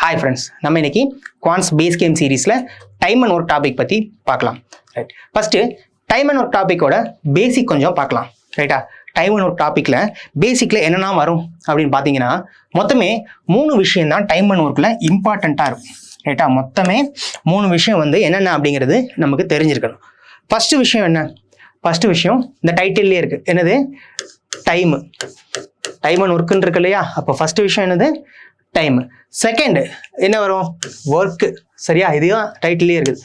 Hi friends, நம்ம இன்னைக்கு quants base game சீரீஸில் டைம் அண்ட் ஒர்க் டாபிக் பற்றி பார்க்கலாம். Right, first time and work டாப்பிக்கோட பேசிக் கொஞ்சம் பார்க்கலாம். ரைட்டா, டைம் அண்ட் ஒர்க் டாப்பிக்கில் பேசிக்கில் என்னென்னா வரும் அப்படின்னு பார்த்தீங்கன்னா, மொத்தமே 3 விஷயம் தான் டைம் அண்ட் ஒர்க்கில் இம்பார்ட்டண்ட்டாக இருக்கும். ரைட்டா, மொத்தமே 3 விஷயம் வந்து என்னென்ன அப்படிங்கிறது நமக்கு தெரிஞ்சிருக்கணும். ஃபஸ்ட்டு விஷயம் என்ன? ஃபஸ்ட்டு விஷயம் இந்த டைட்டில்லே இருக்குது. என்னது? டைமு. டைம் அண்ட் ஒர்க்குன்னு இருக்கு இல்லையா? அப்போ ஃபஸ்ட்டு விஷயம் என்னது? டைம். செகண்ட் என்ன வரும்? ஒர்க்கு. சரியா, இதுதான் டைட்டிலே இருக்குது,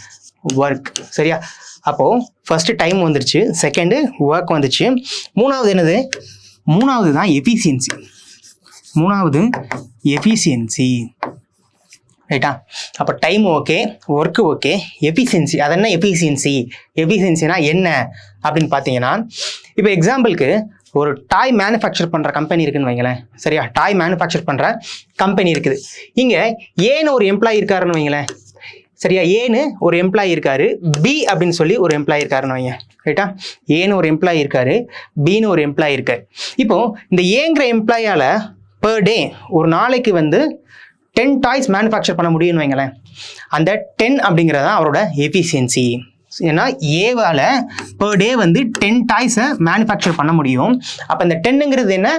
ஒர்க். சரியா, அப்போது ஃபஸ்ட்டு டைம் வந்துருச்சு, செகண்டு ஒர்க் வந்துச்சு, மூணாவது என்னது? மூணாவது தான் எஃபிஷியன்சி. மூணாவது எஃபிஷியன்சி. ரைட்டா, அப்போ time okay, work okay, efficiency. அது என்ன எஃபிஷியன்சி? எஃபிஷியன்சினா என்ன அப்படின்னு பார்த்தீங்கன்னா, இப்போ எக்ஸாம்பிளுக்கு ஒரு டாய் மேனுஃபேக்சர் பண்ணுற கம்பெனி இருக்குன்னு வைங்களேன். சரியா, டாய் மேனுஃபேக்சர் பண்ணுற கம்பெனி இருக்குது. இங்கே ஏன்னு ஒரு எம்ப்ளாயி இருக்காருன்னு வைங்களேன். சரியா, ஏன்னு ஒரு எம்ப்ளாயி இருக்காரு, பி அப்படின்னு சொல்லி ஒரு எம்ப்ளாயி இருக்காருன்னு வைங்க. ரைட்டா, ஏன்னு ஒரு எம்ப்ளாயி இருக்காரு, பின்னு ஒரு எம்ப்ளாயி இருக்காரு. இப்போ இந்த ஏங்கிற எம்ப்ளாயால் பர் டே ஒரு நாளைக்கு வந்து 10 டாய்ஸ் மேனுஃபேக்சர் பண்ண முடியும்னு வைங்களேன். அந்த 10 அப்படிங்கிறதான் அவரோட எஃபிஷியன்சி. ஏன்னா ஏவால் பர் டே வந்து 10 டாய்ஸை மேனுஃபேக்சர் பண்ண முடியும். அப்போ இந்த 10ங்கிறது என்ன?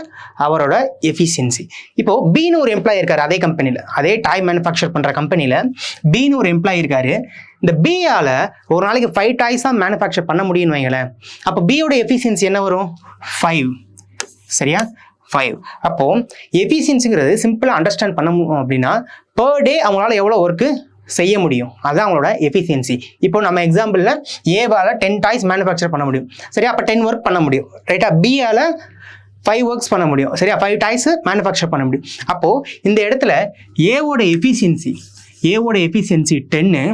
அவரோட எஃபிஷியன்சி. இப்போது பின்னு ஒரு எம்ப்ளாயி இருக்கார் அதே கம்பெனியில், அதே டாய் மேனுஃபேக்சர் பண்ணுற கம்பெனியில் பின்னு ஒரு எம்ப்ளாயி இருக்கார். இந்த பியால் ஒரு நாளைக்கு 5 டாய்ஸாக மேனுஃபேக்சர் பண்ண முடியும்னு வைங்களேன். அப்போ பியோட எஃபிஷியன்சி என்ன வரும்? 5. சரியா, 5. அப்போது எஃபிஷியன்சிங்கிறது சிம்பிளாக அண்டர்ஸ்டாண்ட் பண்ண அப்படின்னா பர் டே அவங்களால எவ்வளோ ஒர்க்கு செய்ய முடியும், அதுதான் அவங்களோட எஃபிஷியன்சி. இப்போ நம்ம எக்ஸாம்பிளில் ஏவால் 10 டாய்ஸ் மேனுஃபேக்சர் பண்ண முடியும். சரியா, அப்போ 10 ஒர்க் பண்ண முடியும். ரைட்டா, பியால் 5 ஒர்க்ஸ் பண்ண முடியும். சரியா, 5 டாய்ஸ் மேனுஃபேக்சர் பண்ண முடியும். அப்போது இந்த இடத்துல ஏவோட எஃபிஷியன்சி 10,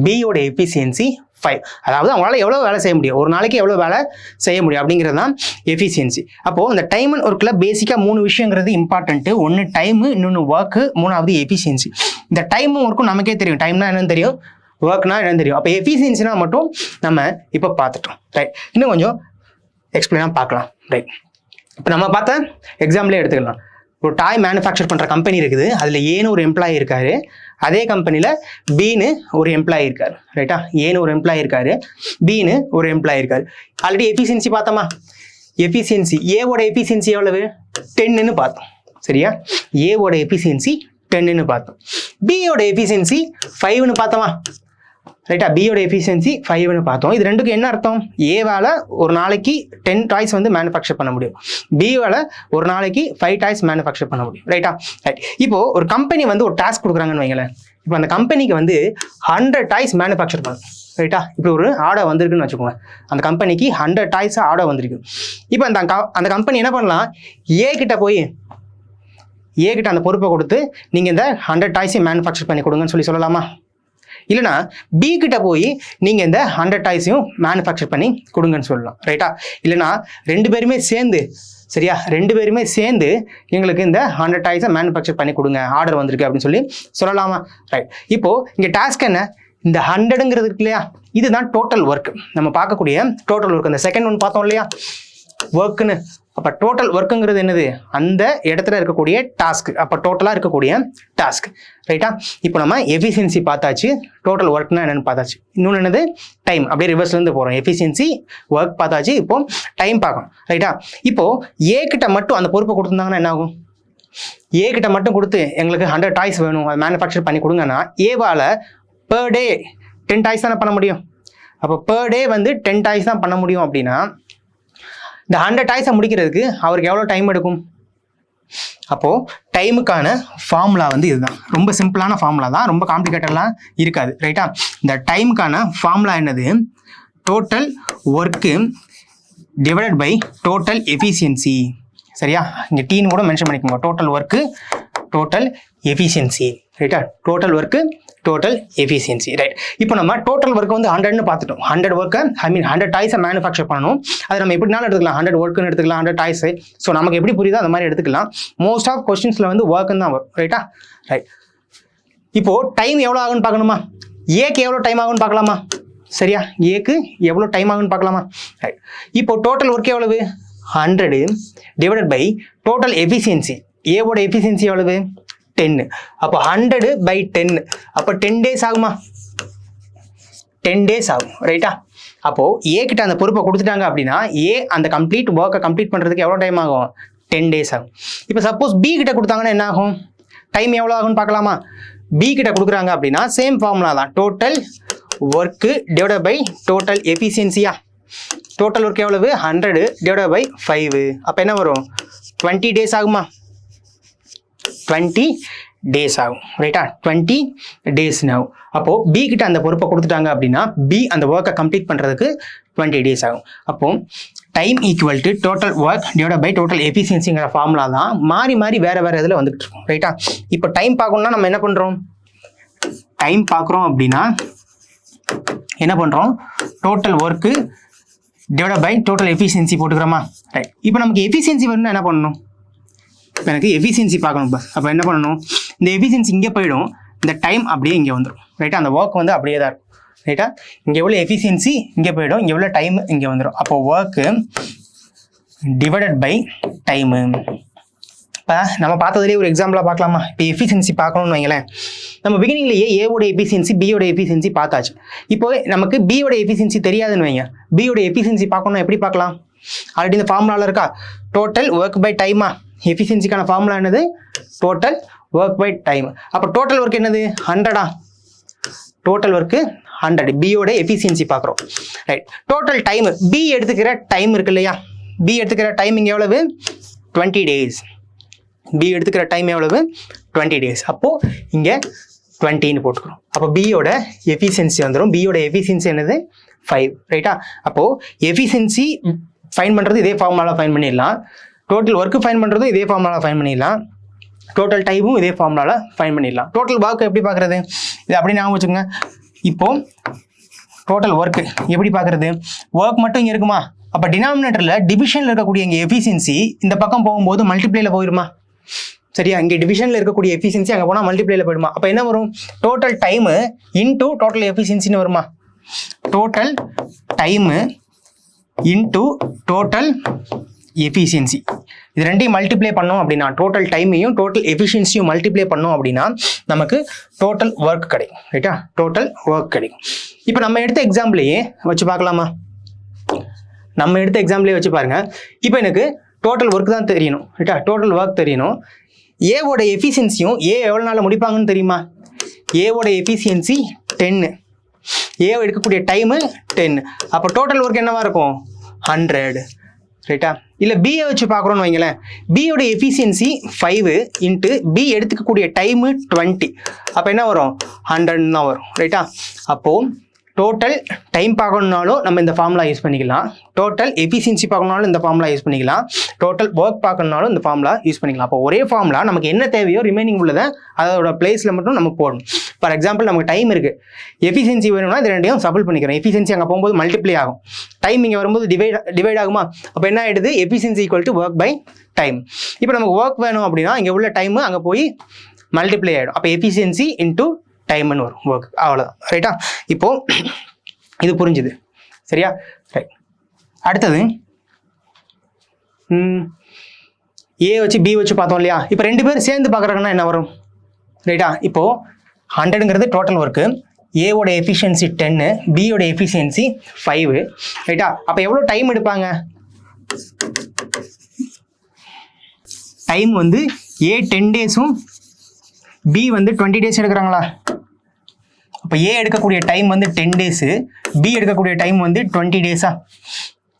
பியோட எஃபிஷியன்சி 5. அதாவது அவங்களால எவ்வளோ வேலை செய்ய முடியும், ஒரு நாளைக்கு எவ்வளோ வேலை செய்ய முடியும் அப்படிங்கிறது தான் எஃபிஷியன்சி. அப்போது இந்த டைம் அண்ட் ஒர்க்கில் பேசிக்காக 3 விஷயங்கிறது இம்பார்ட்டன்ட்டு. ஒன்று டைமு, இன்னொன்று ஒர்க்கு, மூணாவது எஃபிஷியன்சி. இந்த டைமும் ஒர்க்கும் நமக்கே தெரியும், டைம்னா என்னன்னு தெரியும், ஒர்க்னா என்னன்னு தெரியும். அப்போ எஃபிஷியன்சினா மட்டும் நம்ம இப்போ பார்த்துட்டோம். ரைட், இன்னும் கொஞ்சம் எக்ஸ்பிளைனாக பார்க்கலாம். ரைட், இப்போ நம்ம பார்த்த எக்ஸாம்பிளே எடுத்துக்கலாம். ஒரு டாய் மேனுஃபேக்சர் பண்ணுற கம்பெனி இருக்குது, அதில் ஏன்னு ஒரு எம்ப்ளாயி இருக்காரு, அதே கம்பெனியில் பின்னு ஒரு எம்ப்ளாயி இருக்காரு. ரைட்டா, ஏன்னு ஒரு எம்ப்ளாயி இருக்காரு, பின்னு ஒரு எம்ப்ளாயி இருக்காரு. ஆல்ரெடி எஃபிஷியன்சி பார்த்தோமா? எஃபிஷியன்சி ஏவோட எஃபிஷியன்சி எவ்வளவு? 10ன்னு பார்த்தோம். சரியா, ஏவோட எஃபிஷியன்சி 10ன்னு பார்த்தோம். பியோட எஃபிஷியன்சி 5ன்னு பார்த்தோமா? ரைட்டா, பியோட எஃபிஷியன்சி 5ன்னு பார்த்தோம். இது ரெண்டுக்கும் என்ன அர்த்தம்? ஏவால் ஒரு நாளைக்கு 10 டாய்ஸ் வந்து மேனுஃபேக்சர் பண்ண முடியும், பிவால் ஒரு நாளைக்கு 5 டாய்ஸ் மேனுஃபேக்சர் பண்ண முடியும். ரைட்டா, ரைட். இப்போது ஒரு கம்பெனி வந்து ஒரு டாஸ்க் கொடுக்குறாங்கன்னு வைங்களேன். இப்போ அந்த கம்பெனிக்கு வந்து 100 டாய்ஸ் மேனுஃபேக்சர் பண்ணணும். ரைட்டா, இப்போ ஒரு ஆர்டர் வந்திருக்குன்னு வச்சுக்கோங்க. அந்த கம்பெனிக்கு 100 டாய்ஸ் ஆர்டர் வந்திருக்கு. இப்போ அந்த கம்பெனி என்ன பண்ணலாம்? ஏகிட்ட போய் ஏகிட்ட அந்த பொறுப்பை கொடுத்து நீங்கள் இந்த 100 டாய்ஸையும் மேனுஃபேக்சர் பண்ணி கொடுங்கன்னு சொல்லலாமா? இல்லைனா பி கிட்ட போய் நீங்கள் இந்த 100 டாய்ஸையும் மேனுஃபேக்சர் பண்ணி கொடுங்கன்னு சொல்லலாம். ரைட்டா, இல்லைனா 2 பேருமே சேர்ந்து, சரியா, 2 பேருமே சேர்ந்து எங்களுக்கு இந்த 100 டாய்ஸை மேனுஃபேக்சர் பண்ணி கொடுங்க, ஆர்டர் வந்திருக்கு அப்படின்னு சொல்லலாமா? ரைட், இப்போது இங்கே டாஸ்க் என்ன? இந்த 100ங்கிறது இருக்கு இல்லையா, இதுதான் டோட்டல் ஒர்க். நம்ம பார்க்கக்கூடிய டோட்டல் ஒர்க். அந்த செகண்ட் ஒன் பார்த்தோம் இல்லையா, ஒர்க்குன்னு. அப்போ டோட்டல் ஒர்க்குங்கிறது என்னது? அந்த இடத்துல இருக்கக்கூடிய டாஸ்க். அப்போ டோட்டலாக இருக்கக்கூடிய டாஸ்க். ரைட்டா, இப்போ நம்ம எஃபிஷியன்சி பார்த்தாச்சு, டோட்டல் ஒர்க்னா என்னென்னு பார்த்தாச்சு. இன்னொன்று என்னது? டைம். அப்படியே ரிவர்ஸ்லேருந்து போகிறோம். எஃபிஷியன்சி, ஒர்க் பார்த்தாச்சு, இப்போ டைம் பார்க்கணும். ரைட்டா, இப்போது ஏகிட்ட மட்டும் அந்த பொறுப்பை கொடுத்துருந்தாங்கன்னா என்ன ஆகும்? ஏகிட்ட மட்டும் கொடுத்து எங்களுக்கு 100 டாய்ஸ் வேணும், அதை மேனுஃபேக்சர் பண்ணி கொடுங்கன்னா ஏவால் பர் டே 10 டாய்ஸ் தானே பண்ண முடியும். அப்போ பர் டே வந்து 10 டாய்ஸ் தான் பண்ண முடியும். அப்படின்னா இந்த 100 டாய்ஸை முடிக்கிறதுக்கு அவருக்கு எவ்வளோ டைம் எடுக்கும்? அப்போது டைமுக்கான ஃபார்முலா வந்து இதுதான். ரொம்ப சிம்பிளான ஃபார்முலா தான், ரொம்ப காம்ப்ளிகேட்டட்லாம் இருக்காது. ரைட்டா, இந்த டைமுக்கான ஃபார்முலா என்னது? Total work divided by total efficiency. சரியா, இங்கே டீன்னு கூட மென்ஷன் பண்ணிக்கோங்க. Total work, total efficiency. ரைட்டா, total work, total efficiency. Right, இப்போ நம்ம டோட்டல் ஒர்க் வந்து 100ன்னு பார்த்துட்டோம். 100 ஒர்க்கை 100 டாய்ஸை மேனுஃபேக்சர் பண்ணணும். அதை நம்ம எப்படினாலும் எடுத்துக்கலாம். 100 ஒர்க்குன்னு எடுத்துக்கலாம், 100 டாய்ஸு. ஸோ நமக்கு எப்படி புரியுதோ அந்த மாதிரி எடுத்துக்கலாம். மோஸ்ட் ஆஃப் கொஸ்டின்ஸில் வந்து ஒர்க்குன்னு தான் வரும். ரைட்டா, ரைட். இப்போது டைம் எவ்வளோ ஆகுன்னு பார்க்கணுமா? ஏக்கு எவ்வளோ டைம் ஆகுன்னு பார்க்கலாமா? சரியா, ஏக்கு எவ்வளோ டைம் ஆகுன்னு பார்க்கலாமா? ரைட், இப்போ டோட்டல் ஒர்க் எவ்வளவு? 100 டிவைடட் பை டோட்டல் எஃபிஷியன்சி. ஏவோட எஃபிஷியன்சி எவ்வளவு? 10. அப்போ 100/10. அப்போ 10 days ஆகுமா? 10 days ஆகும். ரைட்டா? அப்போ ஏ கிட்ட அந்த பொறுப்பை கொடுத்துட்டாங்க அப்படின்னா ஏ அந்த கம்ப்ளீட் ஒர்க்கை கம்ப்ளீட் பண்ணுறதுக்கு எவ்வளோ டைம் ஆகும்? 10 days ஆகும். இப்போ சப்போஸ் பி கிட்ட கொடுத்தாங்கன்னா என்ன ஆகும்? டைம் எவ்வளோ ஆகும்னு பார்க்கலாமா? பி கிட்ட கொடுக்குறாங்க அப்படின்னா சேம் ஃபார்முலா தான், total work divide by total எஃபிஷியன்சியா. டோட்டல் ஒர்க் எவ்வளவு? 100 டிவைட் பை 5. அப்போ என்ன வரும்? 20 days ஆகுமா? 20 days ஆகும். ரைட்டா? 20 days ஆகும். அப்போது பி கிட்ட அந்த பொறுப்பை கொடுத்துட்டாங்க அப்படின்னா பி அந்த ஒர்க்கை கம்ப்ளீட் பண்ணுறதுக்கு 20 days ஆகும். அப்போது time equal to total work divide by total எஃபிஷியன்சிங்கிற ஃபார்முலா தான் மாறி மாறி வேறு வேறு இதில் வந்துட்டு இருக்கும். ரைட்டா? இப்போ டைம் பார்க்கணும்னா நம்ம என்ன பண்ணுறோம்? டைம் பார்க்குறோம் அப்படின்னா என்ன பண்ணுறோம்? Total work divide by total efficiency போட்டுக்கிறோமா? ரைட். இப்போ நமக்கு எஃபிஷியன்சி வரணும்னா என்ன பண்ணணும்? எனக்கு எஃபிஷியன்சி பார்க்கணும் பஸ். அப்போ என்ன பண்ணணும்? இந்த எஃபிஷியன்சி இங்கே போயிடும், இந்த டைம் அப்படியே இங்கே வந்துடும். ரைட்டா? அந்த ஒர்க் வந்து அப்படியே தான் இருக்கும். ரைட்டா? இங்கே எவ்வளோ எஃபிஷியன்சி இங்கே போயிடும், இங்கே எவ்வளோ டைம் இங்கே வந்துடும். அப்போ ஒர்க்கு டிவைடட் பை டைமு. இப்போ நம்ம பார்த்ததுலேயே ஒரு எக்ஸாம்பிளாக பார்க்கலாமா? இப்போ எஃபிஷியன்சி பார்க்கணும்னு வைங்களேன். நம்ம பிகினிங்லேயே ஏவோட எஃபிஷியன்சி பியோட எஃபிஷியன்சி பார்த்தாச்சு. இப்போ நமக்கு பியோட எஃபிஷியன்சி தெரியாதுன்னு வைங்க. பியோட எஃபிஷியன்சி பார்க்கணும்னா எப்படி பார்க்கலாம்? ஆல்ரெடி இந்த ஃபார்முலாவில் இருக்கா? டோட்டல் ஒர்க் பை டைமா. எஃபிஷியன்சிக்கான ஃபார்முலா என்னது? Total work by time. அப்போ டோட்டல் ஒர்க் என்னது? 100. Total work 100. பியோட எஃபிஷியன்சி பார்க்குறோம். ரைட். டோட்டல் டைம் பி எடுத்துக்கிற டைம் இருக்கு இல்லையா? பி எடுத்துக்கிற டைம் இங்கே எவ்வளவு? 20 days. பி எடுத்துக்கிற டைம் எவ்வளவு? 20 days. அப்போது இங்கே 20ன்னு போட்டுக்கிறோம். அப்போ பியோட எஃபிஷியன்சி வந்துடும். பியோட எஃபிஷியன்சி என்னது? 5. ரைட்டா? அப்போது எஃபிஷியன்சி ஃபைன் பண்ணுறது இதே ஃபார்முலாவில் ஃபைன் பண்ணிடலாம். டோட்டல் ஒர்க்கு ஃபைன் பண்ணுறதும் இதே ஃபார்முலாவில் ஃபைன் பண்ணிடலாம். டோட்டல் டைமும் இதே ஃபார்முலாவில் ஃபைன் பண்ணிடலாம். டோட்டல் ஒர்க்கு எப்படி பார்க்குறது? இது அப்படி ஞாபகம் வச்சுக்கோங்க. இப்போது டோட்டல் ஒர்க்கு எப்படி பார்க்குறது? ஒர்க் மட்டும் இங்கே இருக்குமா? அப்போ டினாமினேட்டரில் டிவிஷனில் இருக்கக்கூடிய இங்கே எஃபிஷியன்சி இந்த பக்கம் போகும்போது மல்டிப்ளைல போயிடுமா? சரியா? இங்கே டிவிஷனில் இருக்கக்கூடிய எஃபிஷியன்சி அங்கே போனால் மல்டிப்ளைல போயிடுமா? அப்போ என்ன வரும்? டோட்டல் டைமு இன்டூ டோட்டல் எஃபிஷியன்சின்னு வருமா? Total time into total efficiency. இது ரெண்டையும் மல்டிப்ளை பண்ணோம் அப்படின்னா டோட்டல் டைமையும் டோட்டல் எஃபிஷியன்சியும் மல்டிப்ளை பண்ணோம் அப்படின்னா நமக்கு டோட்டல் ஒர்க் கிடைக்கும். ரைட்டா? டோட்டல் ஒர்க் கிடைக்கும். இப்போ நம்ம எடுத்த எக்ஸாம்பிளையே வச்சு பார்க்கலாமா? நம்ம எடுத்த எக்ஸாம்பிளே வச்சு பாருங்க. இப்போ எனக்கு டோட்டல் ஒர்க் தான் தெரியணும். ரைட்டா? டோட்டல் ஒர்க் தெரியணும். ஏவோட எஃபிஷியன்சியும் ஏ எவ்வளோ நாளில் முடிப்பாங்கன்னு தெரியுமா? ஏவோட எஃபிஷியன்சி 10. ஏவை எடுக்கக்கூடிய டைமு 10. அப்போ டோட்டல் ஒர்க் என்னவா இருக்கும்? 100. ரைட்டா? இல்லை பியை வச்சு பார்க்குறோன்னு வைங்களேன். பியோட எஃபிஷியன்சி 5 இன்ட்டு பி எடுத்துக்கக்கூடிய டைமு 20. அப்போ என்ன வரும்? 100 தான் வரும். ரைட்டா? அப்போது டோட்டல் டைம் பார்க்கணுன்னாலும் நம்ம இந்த ஃபார்முலா யூஸ் பண்ணிக்கலாம். டோட்டல் எஃபிஷியன்சி பார்க்கணுனாலும் இந்த ஃபார்முலா யூஸ் பண்ணிக்கலாம். டோட்டல் ஒர்க் பார்க்கணுனாலும் இந்த ஃபார்முலா யூஸ் பண்ணிக்கலாம். அப்போ ஒரே ஃபார்முலா நமக்கு என்ன தேவையோ ரிமைனிங் உள்ளதை அதோட பிளேஸில் மட்டும் நம்ம போடணும். ஃபார் எக்ஸாம்பிள் நமக்கு டைம் இருக்குது, எஃபிஷியன்சி வேணும்னா இது ரெண்டையும் சபிள் பண்ணிக்கிறோம். எஃபிஷியன்சி அங்கே போகும்போது மல்டிப்ளை ஆகும், டைம் இங்கே வரும்போது டிவைட் ஆகுமா? அப்போ என்ன ஆகிடுது? Efficiency equal to work by time. இப்போ நமக்கு ஒர்க் வேணும் அப்படின்னா இங்கே உள்ள டைமு அங்கே போய் மல்டிப்ளை ஆகிடும். அப்போ எஃபிஷியன்சி இன்டூ டைம்னு வரும் ஒர்க். அவ்வளோதான். ரைட்டா? இப்போது இது புரிஞ்சுது. சரியா? ரைட். அடுத்தது ஏ வச்சு பி வச்சு பார்த்தோம் இல்லையா? இப்போ ரெண்டு பேரும் சேர்ந்து பார்க்குறாங்கன்னா என்ன வரும்? ரைட்டா? இப்போது 100ங்கிறது டோட்டல் ஒர்க்கு, ஏவோட எஃபிஷியன்சி 10, பியோட எஃபிஷியன்சி 5. ரைட்டா? அப்போ எவ்வளோ டைம் எடுப்பாங்க? டைம் வந்து ஏ 10 days-ம் பி வந்து 20 days எடுக்கிறாங்களா? அப்போ ஏ எடுக்கக்கூடிய டைம் வந்து 10 days, பி எடுக்கக்கூடிய டைம் வந்து 20 days-ஆ?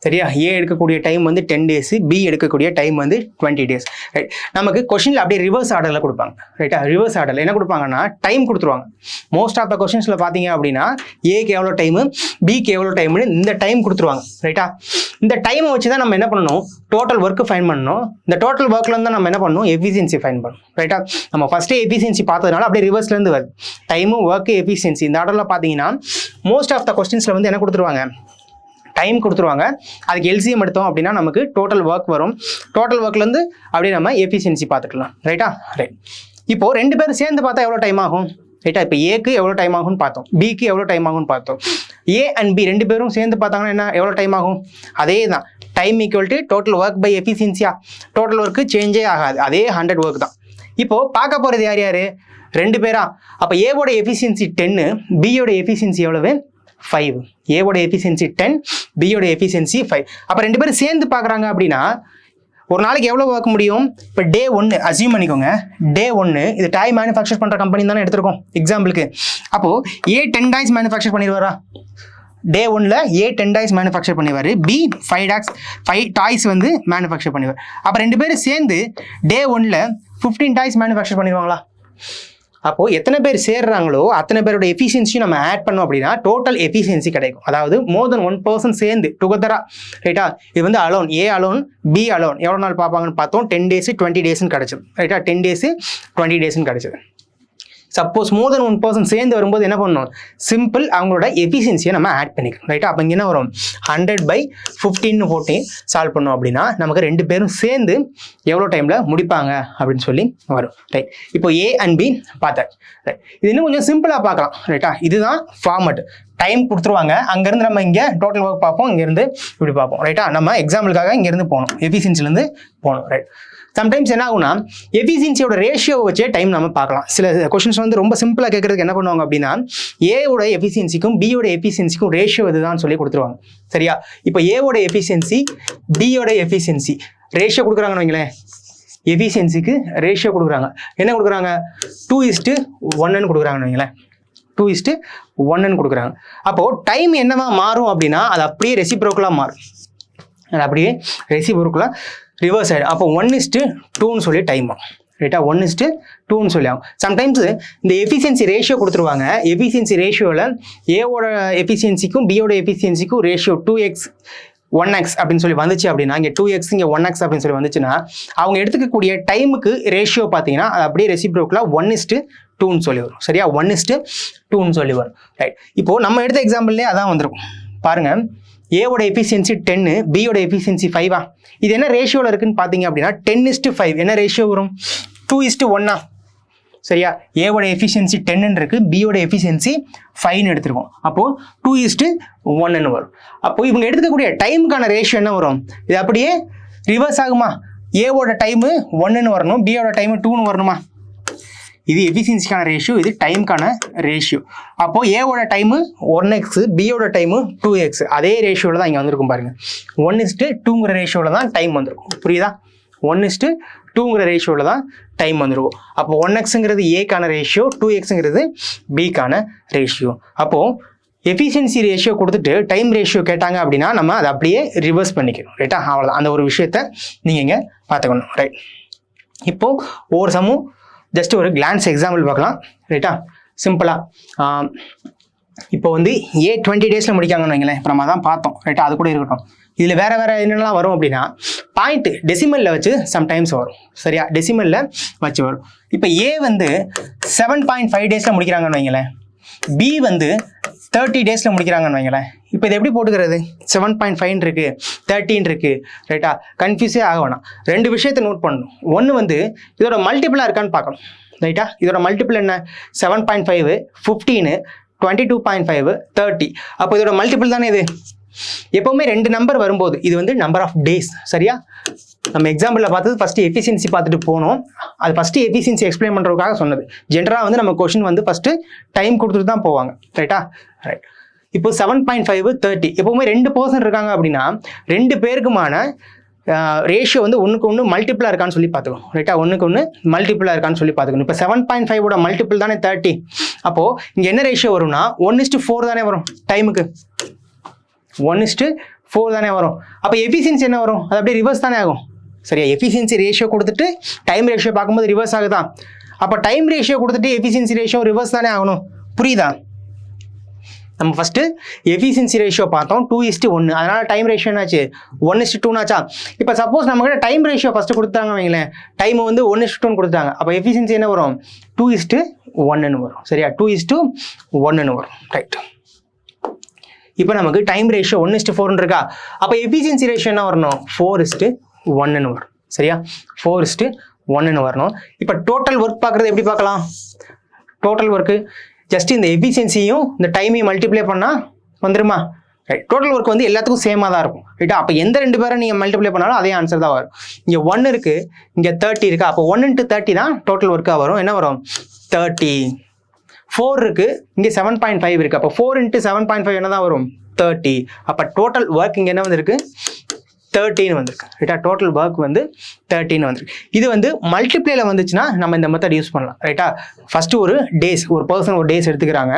சரியா? ஏ எடுக்கக்கூடிய டைம் வந்து 10 days, பி எடுக்கக்கூடிய டைம் வந்து 20 days. ரைட். நமக்கு கொஸ்டினில் அப்படியே ரிவர்ஸ் ஆர்டரில் கொடுப்பாங்க. ரைட்டா? ரிவர்ஸ் ஆர்டரில் என்ன கொடுப்பாங்கன்னா டைம் கொடுத்துருவாங்க. மோஸ்ட் ஆஃப் த கொஸ்டின்ஸில் பார்த்தீங்க அப்படின்னா ஏக்கு எவ்வளோ டைமு, பிக்கு எவ்வளோ டைம்னு இந்த டைம் கொடுத்துருவாங்க. ரைட்டா? இந்த டைமை வச்சு தான் நம்ம என்ன பண்ணணும்? டோட்டல் ஒர்க்கு ஃபைன் பண்ணணும். இந்த டோட்டல் ஒர்க்லேருந்து தான் நம்ம என்ன பண்ணணும்? எஃபிஷியன்சி ஃபைன் பண்ணணும். ரைட்டா? நம்ம ஃபஸ்ட்டே எஃபிஷியன்சி பார்த்ததுனால அப்படியே ரிவர்ஸ்லேருந்து வருது. டைமு, ஒர்க்கு, எஃபிஷியன்சி இந்த ஆர்டரில் பார்த்தீங்கன்னா மோஸ்ட் ஆஃப் த கொஸ்டின்ஸில் வந்து என்ன கொடுத்துருவாங்க? டைம் கொடுத்துருவாங்க. அதுக்கு எல்சிஎம் எடுத்தோம் அப்படின்னா நமக்கு டோட்டல் ஒர்க் வரும். டோட்டல் ஒர்க்லேருந்து அப்படியே நம்ம எஃபிஷியன்சி பார்த்துக்கலாம். ரைட்டா? ரைட். இப்போது ரெண்டு பேரும் சேர்ந்து பார்த்தா எவ்வளோ டைம் ஆகும்? ரைட்டா? இப்போ ஏக்கு எவ்வளோ டைம் ஆகும்னு பார்த்தோம், பிக்கு எவ்வளோ டைம் ஆகும்னு பார்த்தோம். ஏ அண்ட் பி ரெண்டு பேரும் சேர்ந்து பார்த்தாங்கன்னா என்ன எவ்வளோ டைம் ஆகும்? அதே தான், time equal to total work by எஃபிஷியன்சியா. டோட்டல் ஒர்க்கு சேஞ்சே ஆகாது, அதே 100 ஒர்க் தான். இப்போ பார்க்க போகிறது யார் யார், 2 பேரா. அப்போ ஏவோட எஃபிஷியன்சி 10, பியோட எஃபிஷியன்சி எவ்வளவு, 5. ஏவோட எஃபிஷியன்சி 10, பியோட எஃபிஷியன்சி 5. அப்போ 2 பேரும் சேர்ந்து பார்க்குறாங்க அப்படின்னா ஒரு நாளைக்கு எவ்வளோ பார்க்க முடியும். இப்போ டே 1 அசியூம் பண்ணிக்கோங்க, டே 1 இது டாய் மேனுஃபேக்சர் பண்ணுற கம்பெனி தானே எடுத்திருக்கோம் எக்ஸாம்பிளுக்கு. அப்போது ஏ 10 டாய்ஸ் மேனுஃபேக்சர் பண்ணிடுவாரா, டே 1ல் ஏ 10 டாய்ஸ் மேனுஃபேக்சர் பண்ணிடுவார், பி 5 டாய்ஸ் வந்து மேனுஃபேக்சர் பண்ணிடுவார். அப்போ 2 பேரும் சேர்ந்து டே 1ல் 15 டாய்ஸ் மேனுஃபேக்சர் பண்ணிடுவாங்களா. அப்போது எத்தனை பேர் சேர்றாங்களோ அத்தனை பேரோட எஃபிஷியன்சியும் நம்ம ஆட் பண்ணோம் அப்படின்னா டோட்டல் எஃபிஷியன்சி கிடைக்கும். அதாவது மோர் தென் 1% சேர்ந்து டுகெதரா, ரைட்டா. இது வந்து alone, A alone, B alone எவ்வளோ நாள் பார்ப்பாங்கன்னு பார்த்தோம், 10 days 20 daysன்னு கிடச்சிது, ரைட்டா. 10 days 20 daysன்னு கிடச்சிது. சப்போஸ் மோர் தென் 1% சேர்ந்து வரும்போது என்ன பண்ணணும், சிம்பிள் அவங்களோட எஃபிஷியன்சியை நம்ம ஆட் பண்ணிக்கணும், ரைட்டா. அப்போ இங்கே என்ன வரும், 100/15 போட்டு சால்வ் பண்ணோம் அப்படின்னா நமக்கு 2 பேரும் சேர்ந்து எவ்வளோ டைமில் முடிப்பாங்க அப்படின்னு சொல்லி வரும், ரைட். இப்போ ஏ அண்ட் பி பார்த்தாச்சு, ரைட். இது இன்னும் கொஞ்சம் சிம்பிளாக பார்க்கலாம், ரைட்டா. இதுதான் ஃபார்மட். டைம் கொடுத்துருவாங்க, அங்கேருந்து நம்ம இங்கே டோட்டல் ஒர்க் பார்ப்போம், இங்கேருந்து இப்படி பார்ப்போம், ரைட்டா. நம்ம எக்ஸாம்பிளுக்காக இங்கேருந்து போகணும், எஃபிஷியன்சிலேருந்து போகணும், ரைட். சம்டைம்ஸ் என்ன ஆகும்னா எஃபிஷியன்சியோட ரேஷியோ வச்சே டைம் நம்ம பார்க்கலாம். சில கொஸ்டின்ஸ் வந்து ரொம்ப சிம்பிளாக கேட்கறதுக்கு என்ன பண்ணுவாங்க அப்படின்னா ஏவோட எஃபிஷியன்சிக்கும் பியோட எஃபிஷியன்சிக்கும் ரேஷியோ இதுதான் சொல்லி கொடுத்துருவாங்க, சரியா. இப்போ ஏவோட எஃபிஷியன்சி பியோட எஃபிஷியன்சி ரேஷியோ கொடுக்குறாங்கன்னு வைங்களேன், எஃபிஷியன்சிக்கு ரேஷியோ கொடுக்குறாங்க, என்ன கொடுக்குறாங்க, 2:1 கொடுக்குறாங்கன்னு வைங்களேன், 2:1 கொடுக்குறாங்க. அப்போது டைம் என்னவா மாறும் அப்படின்னா அது அப்படியே ரெசிப்ரோக்கலாக மாறும், அது அப்படியே ரெசிப்ரோக்கலாக ரிவர்ஸ் ஆகிடும். அப்போ 1:2ன்னு சொல்லி டைம் ஆகும், ரைட்டா. 1:2ன்னு சொல்லி ஆகும். சம்டைம்ஸ் இந்த எஃபிஷியன்சி ரேஷியோ கொடுத்துருவாங்க, எஃபிஷியன்சி ரேஷியோவில் ஏவோட எஃபிஷியன்சிக்கும் பியோட எஃபிஷியன்சிக்கும் ரேஷியோ 2x 1x அப்படின்னு சொல்லி வந்துச்சு அப்படின்னா இங்கே 2x இங்கே 1x அப்படின்னு சொல்லி வந்துச்சுன்னா அவங்க எடுத்துக்கக்கூடிய டைமுக்கு ரேஷியோ பார்த்தீங்கன்னா அது அப்படியே ரெசிப்ரோக்கலாக 1:2ன்னு சொல்லி வரும், சரியா. 1:2ன்னு சொல்லி வரும், ரைட். இப்போது நம்ம எடுத்த எக்ஸாம்பிள்லேயே அதான் வந்திருக்கும் பாருங்கள். ஏவோட எஃபிஷியன்சி 10, பியோட எஃபிஷியன்சி 5. இது என்ன ரேஷியோவில் இருக்குன்னு பார்த்தீங்க அப்படின்னா 10:5 என்ன ரேஷியோ வரும், 2:1, சரியா. ஏவோட எஃபிஷியன்சி 10 இருக்கு, பியோட எஃபிஷியன்சி 5ன்னு எடுத்துருக்கோம். அப்போது 2:1 வரும். அப்போது இவங்க எடுத்துக்கக்கூடிய டைமுக்கான ரேஷியோ என்ன வரும், இது அப்படியே ரிவர்ஸ் ஆகுமா, ஏவோட டைமு 1ன்னு வரணும், பியோட டைமு 2ன்னு வரணுமா. இது எஃபிஷியன்சிக்கான ரேஷியோ, இது டைமுக்கான ரேஷியோ. அப்போது ஏவோட டைமு 1x, பியோட டைமு 2x, அதே ரேஷியோவில் தான் இங்கே வந்திருக்கும் பாருங்கள். 1:2ங்கிற ரேஷியோவில் தான் டைம் வந்திருக்கும், புரியுதா. 1:2ங்கிற ரேஷியோவில் தான் டைம் வந்துருக்கும். அப்போ 1xங்கிறது ஏக்கான ரேஷியோ, 2xங்கிறது பிக்கான ரேஷியோ. அப்போது எஃபிஷியன்சி ரேஷியோ கொடுத்துட்டு டைம் ரேஷியோ கேட்டாங்க அப்படின்னா நம்ம அதை அப்படியே ரிவர்ஸ் பண்ணிக்கணும், ரைட்டா. அவ்வளோதான், அந்த ஒரு விஷயத்த நீங்கள் இங்கே பார்த்துக்கணும், ரைட். இப்போது ஒவ்வொரு சமும் ஜஸ்ட் ஒரு கிளான்ஸ் எக்ஸாம்பிள் பார்க்கலாம், ரைட்டா. சிம்பிளாக இப்போ வந்து ஏ 20 days முடிக்காங்கன்னு வைங்களேன், இப்போ நம்ம தான் பார்த்தோம், ரைட்டா. அது கூட இருக்கட்டும். இதில் வேறு என்னென்னலாம் வரும் அப்படின்னா பாயிண்ட் டெசிமலில் வச்சு சம்டைம்ஸ் வரும், சரியா. டெசிமலில் வச்சு வரும். இப்போ ஏ வந்து 7.5 days முடிக்கிறாங்கன்னு வைங்களேன், பி வந்து 30 days முடிக்கிறாங்கன்னு வைங்களேன். இப்போ இது எப்படி போட்டுக்கிறது, 7.5 இருக்குது, 13 இருக்குது, ரைட்டா. கன்ஃபியூஸே ஆக வேணாம். 2 விஷயத்தை நோட் பண்ணணும். ஒன்று வந்து இதோட மல்டிபிளாக இருக்கான்னு பார்க்கணும், ரைட்டா. இதோட மல்டிபிள் என்ன, 7.5, 15, 22.5, 30. அப்போ இதோட மல்டிபிள் தானே இது. எப்போவுமே 2 நம்பர் வரும்போது இது வந்து நம்பர் ஆஃப் டேஸ், சரியா. நம்ம எக்ஸாம்பிளில் பார்த்தது ஃபஸ்ட்டு எஃபிஷியன்சி பார்த்துட்டு போனோம், அது ஃபஸ்ட்டு எஃபிஷியன்சி எக்ஸ்பிளைன் பண்ணுறதுக்காக சொன்னது. ஜென்ரலாக வந்து நம்ம கொஷின் வந்து ஃபஸ்ட்டு டைம் கொடுத்துட்டு தான் போவாங்க, ரைட்டா, ரைட். இப்போ 7.5, 30 எப்போவுமே 2% இருக்காங்க அப்படின்னா 2 பேருக்குமான ரேஷியோ வந்து ஒன்றுக்கு ஒன்று மல்டிபிளாக இருக்கான்னு சொல்லி பார்த்துக்கணும், ரைட்டா. ஒன்றுக்கு ஒன்று மல்டிபிளாக இருக்கான்னு சொல்லி பார்த்துக்கணும். இப்போ 7.5ஓட மல்டிபிள் தானே 30. அப்போது இங்கே என்ன ரேஷியோ வரும்னா 1:4 தானே வரும் டைமுக்கு, 1:4 தானே வரும். அப்போ எஃபிஷியன்சி என்ன வரும், அது அப்படியே ரிவர்ஸ் தானே ஆகும், சரியா. எஃபிஷியன்சி ரேஷியோ கொடுத்துட்டு டைம் ரேஷியோ பார்க்கும்போது ரிவர்ஸ் ஆகுதான். அப்போ டைம் ரேஷியோ கொடுத்துட்டு எஃபிஷியன்சி ரேஷியோ ரிவர்ஸ் தானே ஆகணும், புரியுதா. நம்ம ஃபஸ்ட்டு எஃபிஷியன்சி ரேஷியோ பார்த்தோம் 2:1, அதனால் டைம் ரேஷியோ என்னாச்சு 1:2 இப்போ சப்போஸ் நம்மகிட்ட டைம் ரேஷியோ ஃபஸ்ட்டு கொடுத்தாங்க வைங்களேன், டைம் வந்து 1:2 கொடுத்தாங்க. அப்போ எஃபிஷியன்சி என்ன வரும், 2:1 வரும், சரியா. 2:1 வரும், ரைட். இப்போ நமக்கு டைம் ரேஷியோ 1:4 இருக்கா, அப்போ எஃபிஷியன்சி ரேஷியோ என்ன வரணும், 4:1 வரும், சரியா. 4:1 வரணும். இப்போ டோட்டல் ஒர்க் பார்க்குறது எப்படி பார்க்கலாம், டோட்டல் ஒர்க்கு ஜஸ்ட் இந்த எஃபிஷியன்சியும் இந்த டைமையும் மல்டிப்ளை பண்ணால் வந்துருமா, ரைட். டோட்டல் ஒர்க் வந்து எல்லாத்துக்கும் சேமாக தான் இருக்கும் ரைட்டா. அப்போ எந்த ரெண்டு பேரும் நீங்கள் மல்டிப்ளை பண்ணாலும் அதே ஆன்சர் தான் வரும். இங்கே 1 இருக்குது, இங்கே 30 இருக்குது. அப்போ 1 × 30 தான் டோட்டல் ஒர்க்காக வரும். என்ன வரும்? 30. 4 இருக்குது, இங்கே 7.5 இருக்குது. அப்போ 4 × 7.5 என்ன தான் வரும்? 30. அப்போ டோட்டல் ஒர்க் இங்கே என்ன வந்திருக்கு? 13 வந்திருக்கு ரைட்டா. டோட்டல் ஒர்க் வந்து 13 வந்திருக்கு. இது வந்து மல்டிப்ளேல வந்துச்சுன்னா நம்ம இந்த மெத்தட் யூஸ் பண்ணலாம் ரைட்டா. ஃபர்ஸ்ட் ஒரு டேஸ், ஒரு பர்சன் ஒரு டேஸ் எடுத்துக்கிறாங்க,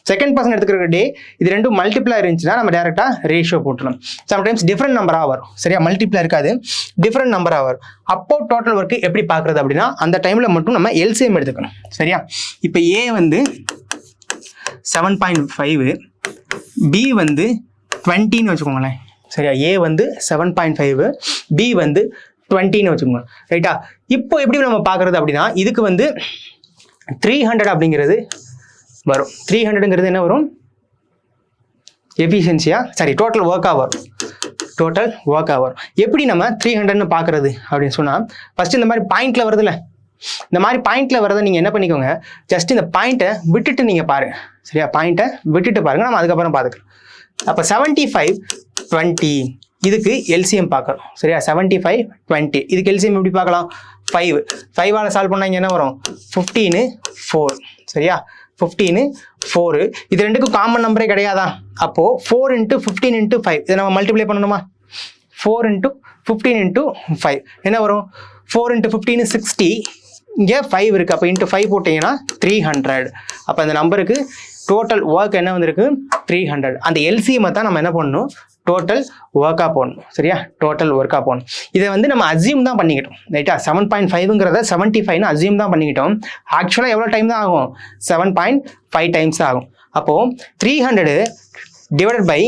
செகண்ட் பர்சன் எடுத்துக்கிற டே, இது ரெண்டும் மல்டிப்ளை இருந்துச்சுன்னா நம்ம டேரெக்டா ரேஷியோ போட்டுடலாம். சம்டைம்ஸ் டிஃப்ரெண்ட் நம்பராக வரும் சரியா, மல்டிப்ளை இருக்காது, டிஃப்ரெண்ட் நம்பராக வரும். அப்போ டோட்டல் ஒர்க் எப்படி பார்க்குறது அப்படின்னா அந்த டைமில் மட்டும் நம்ம எல்சிஎம் எடுத்துக்கணும் சரியா. இப்போ ஏ வந்து 7.5, பி வந்து 20ன்னு வச்சுக்கோங்களேன் சரியா. ஏ வந்து 7.5, பி வந்து 20ன்னு வச்சுக்கோங்க ரைட்டா. இப்போ எப்படி நம்ம பார்க்குறது அப்படின்னா இதுக்கு வந்து 300 அப்படிங்கிறது வரும். 300ங்கிறது என்ன வரும்? எஃபிஷியன்சியா சாரி டோட்டல் ஒர்க்காக வரும். டோட்டல் ஒர்க்காக வரும். எப்படி நம்ம 300ன்னு பார்க்குறது அப்படின்னு சொன்னால் ஃபஸ்ட்டு இந்த மாதிரி பாயிண்டில் வருதுல்ல, இந்த மாதிரி பாயிண்டில் வரதை நீங்கள் என்ன பண்ணிக்கோங்க, ஜஸ்ட் இந்த பாயிண்ட்டை விட்டுட்டு நீங்கள் பாருங்கள் சரியா. பாயிண்ட்டை விட்டுட்டு பாருங்கள், நம்ம அதுக்கப்புறம் பார்த்துக்கலாம். அப்போ 75, 20 இதுக்கு எல்சிஎம் பார்க்குறோம் சரியா. 75, 20 இதுக்கு எல்சிஎம் எப்படி பார்க்கலாம்? 5. 5ஆல் சால்வ் பண்ணால் இங்கே என்ன வரும்? 15, 4 சரியா. 15, 4 இது ரெண்டுக்கும் காமன் நம்பரே கிடையாதா? அப்போது 4 × 15 × 5 இதை நம்ம மல்டிப்ளை பண்ணணுமா? 4 × 15 × 5 என்ன வரும்? 4 × 15 60, இங்கே 5 இருக்குது. அப்போ × 5 போட்டிங்கன்னா 300. அப்போ அந்த நம்பருக்கு டோட்டல் ஒர்க் என்ன வந்திருக்கு? 300. அந்த எல்சிஎம்மை தான் நம்ம என்ன பண்ணணும்? டோட்டல் ஒர்க்காக போடணும் சரியா. டோட்டல் ஒர்க்காக போடணும். இதை வந்து நம்ம அசியூம் தான் பண்ணிக்கிட்டோம் ரைட்டா. 7.5ங்கிறத 75ன்னு அசியூம் தான் பண்ணிக்கிட்டோம். ஆக்சுவலாக எவ்வளோ டைம் தான் ஆகும்? 7.5 டைம்ஸ் ஆகும். அப்போது 300 டிவைடட் பை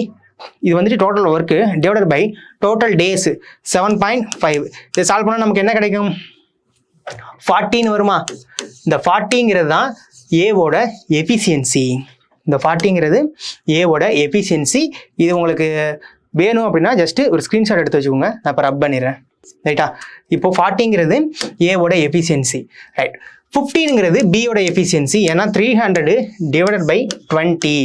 இது வந்துட்டு total work divided by total days 7.5 இதை சால்வ் பண்ணால் நமக்கு என்ன கிடைக்கும்? 40ன்னு வருமா? இந்த 40ங்கிறது தான் ஏவோட எஃபிஷியன்சி. இந்த 40ங்கிறது ஏவோட எஃபிஷியன்சி. இது உங்களுக்கு வேணும் அப்படின்னா ஜஸ்ட்டு ஒரு ஸ்க்ரீன்ஷாட் எடுத்து வச்சுக்கோங்க, நான் இப்போ ரப் பண்ணிடுறேன் ரைட்டா. இப்போ 40ங்கிறது ஏவோட எஃபிஷியன்சி ரைட். 15ங்கிறது பியோட எஃபிஷியன்சி, ஏன்னா 300 டிவைடட் பை 20.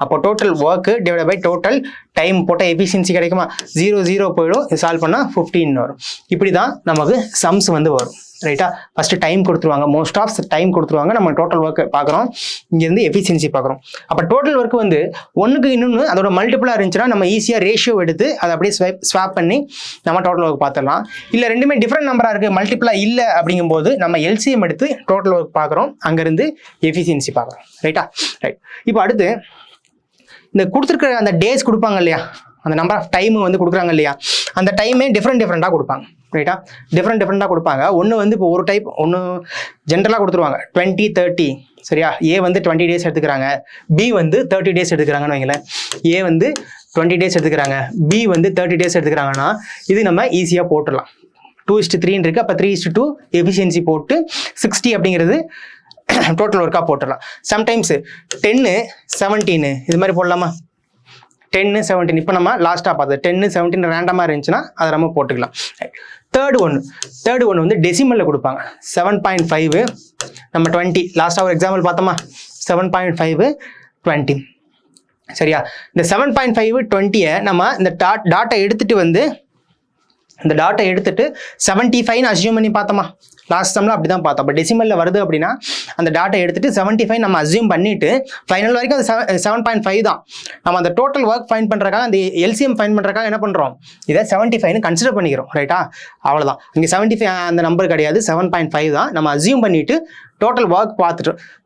அப்போ total work divide by total time போட்ட எஃபிஷியன்சி கிடைக்குமா? 0 0 போயிடும். சால்வ் பண்ணால் 15 வரும். இப்படி தான் நமக்கு சம்ஸ் வந்து வரும் ரைட்டா. ஃபஸ்ட்டு டைம் கொடுத்துருவாங்க, மோஸ்ட் ஆஃப் டைம் கொடுத்துருவாங்க. நம்ம டோட்டல் ஒர்க் பார்க்குறோம், இங்கேருந்து எஃபிஷியன்சி பார்க்குறோம். அப்போ டோட்டல் ஒர்க் வந்து ஒன்றுக்கு இன்னொன்று அதோட மல்டிபிளாக இருந்துச்சுன்னா நம்ம ஈஸியாக ரேஷியோ எடுத்து அதை அப்படியே ஸ்வாப் பண்ணி நம்ம டோட்டல் ஒர்க் பார்த்துடலாம். இல்லை ரெண்டுமே டிஃப்ரெண்ட் நம்பராக இருக்குது, மல்டிபிளாக இல்லை அப்படிங்கும்போது நம்ம எல்சிஎம் எடுத்து டோட்டல் ஒர்க் பார்க்குறோம், அங்கேருந்து எஃபிஷியன்சி பார்க்குறோம் ரைட்டா. ரைட். இப்போ அடுத்து இந்த கொடுத்துருக்க அந்த டேஸ் கொடுப்பாங்க இல்லையா, அந்த நம்பர் ஆஃப் டைம் வந்து கொடுக்குறாங்க இல்லையா, அந்த டைமே டிஃப்ரெண்ட்டாக கொடுப்பாங்க ரைட்டா. டிஃப்ரெண்ட்டாக கொடுப்பாங்க. ஒன்று வந்து இப்போ ஒரு டைப் ஒன்று ஜென்ரலாக கொடுத்துருவாங்க 20, 30 சரியா. ஏ வந்து 20 டேஸ் எடுத்துக்கிறாங்க, பி வந்து 30 டேஸ் எடுத்துக்கிறாங்கன்னு வைங்களேன். ஏ வந்து 20 டேஸ் எடுத்துக்கிறாங்க, பி வந்து 30 டேஸ் எடுத்துக்கிறாங்கன்னா இது நம்ம ஈஸியாக போட்டுடலாம். 2:3 இருக்குது. அப்போ 3:2 எஃபிஷியன்சி போட்டு 60 அப்படிங்கிறது டோட்டல் ஒர்க்காக போட்டுடலாம். சம்டைம்ஸ் 10, 17 இது மாதிரி போடலாமா? 10, 17 இப்போ நம்ம லாஸ்ட்டாக பார்த்தது 10, 17 ரேண்டமாக இருந்துச்சுன்னா அதை நம்ம போட்டுக்கலாம். தேர்டு ஒன்று வந்து டெசிமலில் கொடுப்பாங்க. 7.5 நம்ம 20 லாஸ்ட்டாக ஒரு எக்ஸாம்பிள் பார்த்தோமா? 7.5, 20 சரியா. இந்த 7.5, 20 நம்ம இந்த டாட்டை எடுத்துகிட்டு வந்து இந்த டாட்டை எடுத்துட்டு 75ன்னு அசியூம் பண்ணி பார்த்தோமா? லாஸ்ட் சம்மில் அப்படி தான் பார்த்தோம். அப்போ டெசிமலில் வருது அப்படின்னா அந்த டாட்டை எடுத்துட்டு 75 நம்ம அசியூம் பண்ணிட்டு ஃபைனல் வரைக்கும் அது 7.5 தான். நம்ம அந்த டோட்டல் ஒர்க் ஃபைண்ட் பண்ணுறக்காக அந்த எல்சிஎம் ஃபைண்ட் பண்ணுறக்காக என்ன பண்ணுறோம்? இதை 75ன்னு கன்சிடர் பண்ணிக்கிறோம் ரைட்டா. அவ்வளோதான். இங்கே 75 அந்த நம்பர் கிடையாது, 7.5 தான். நம்ம அசியூம் பண்ணிட்டு டோட்டல் ஒர்க்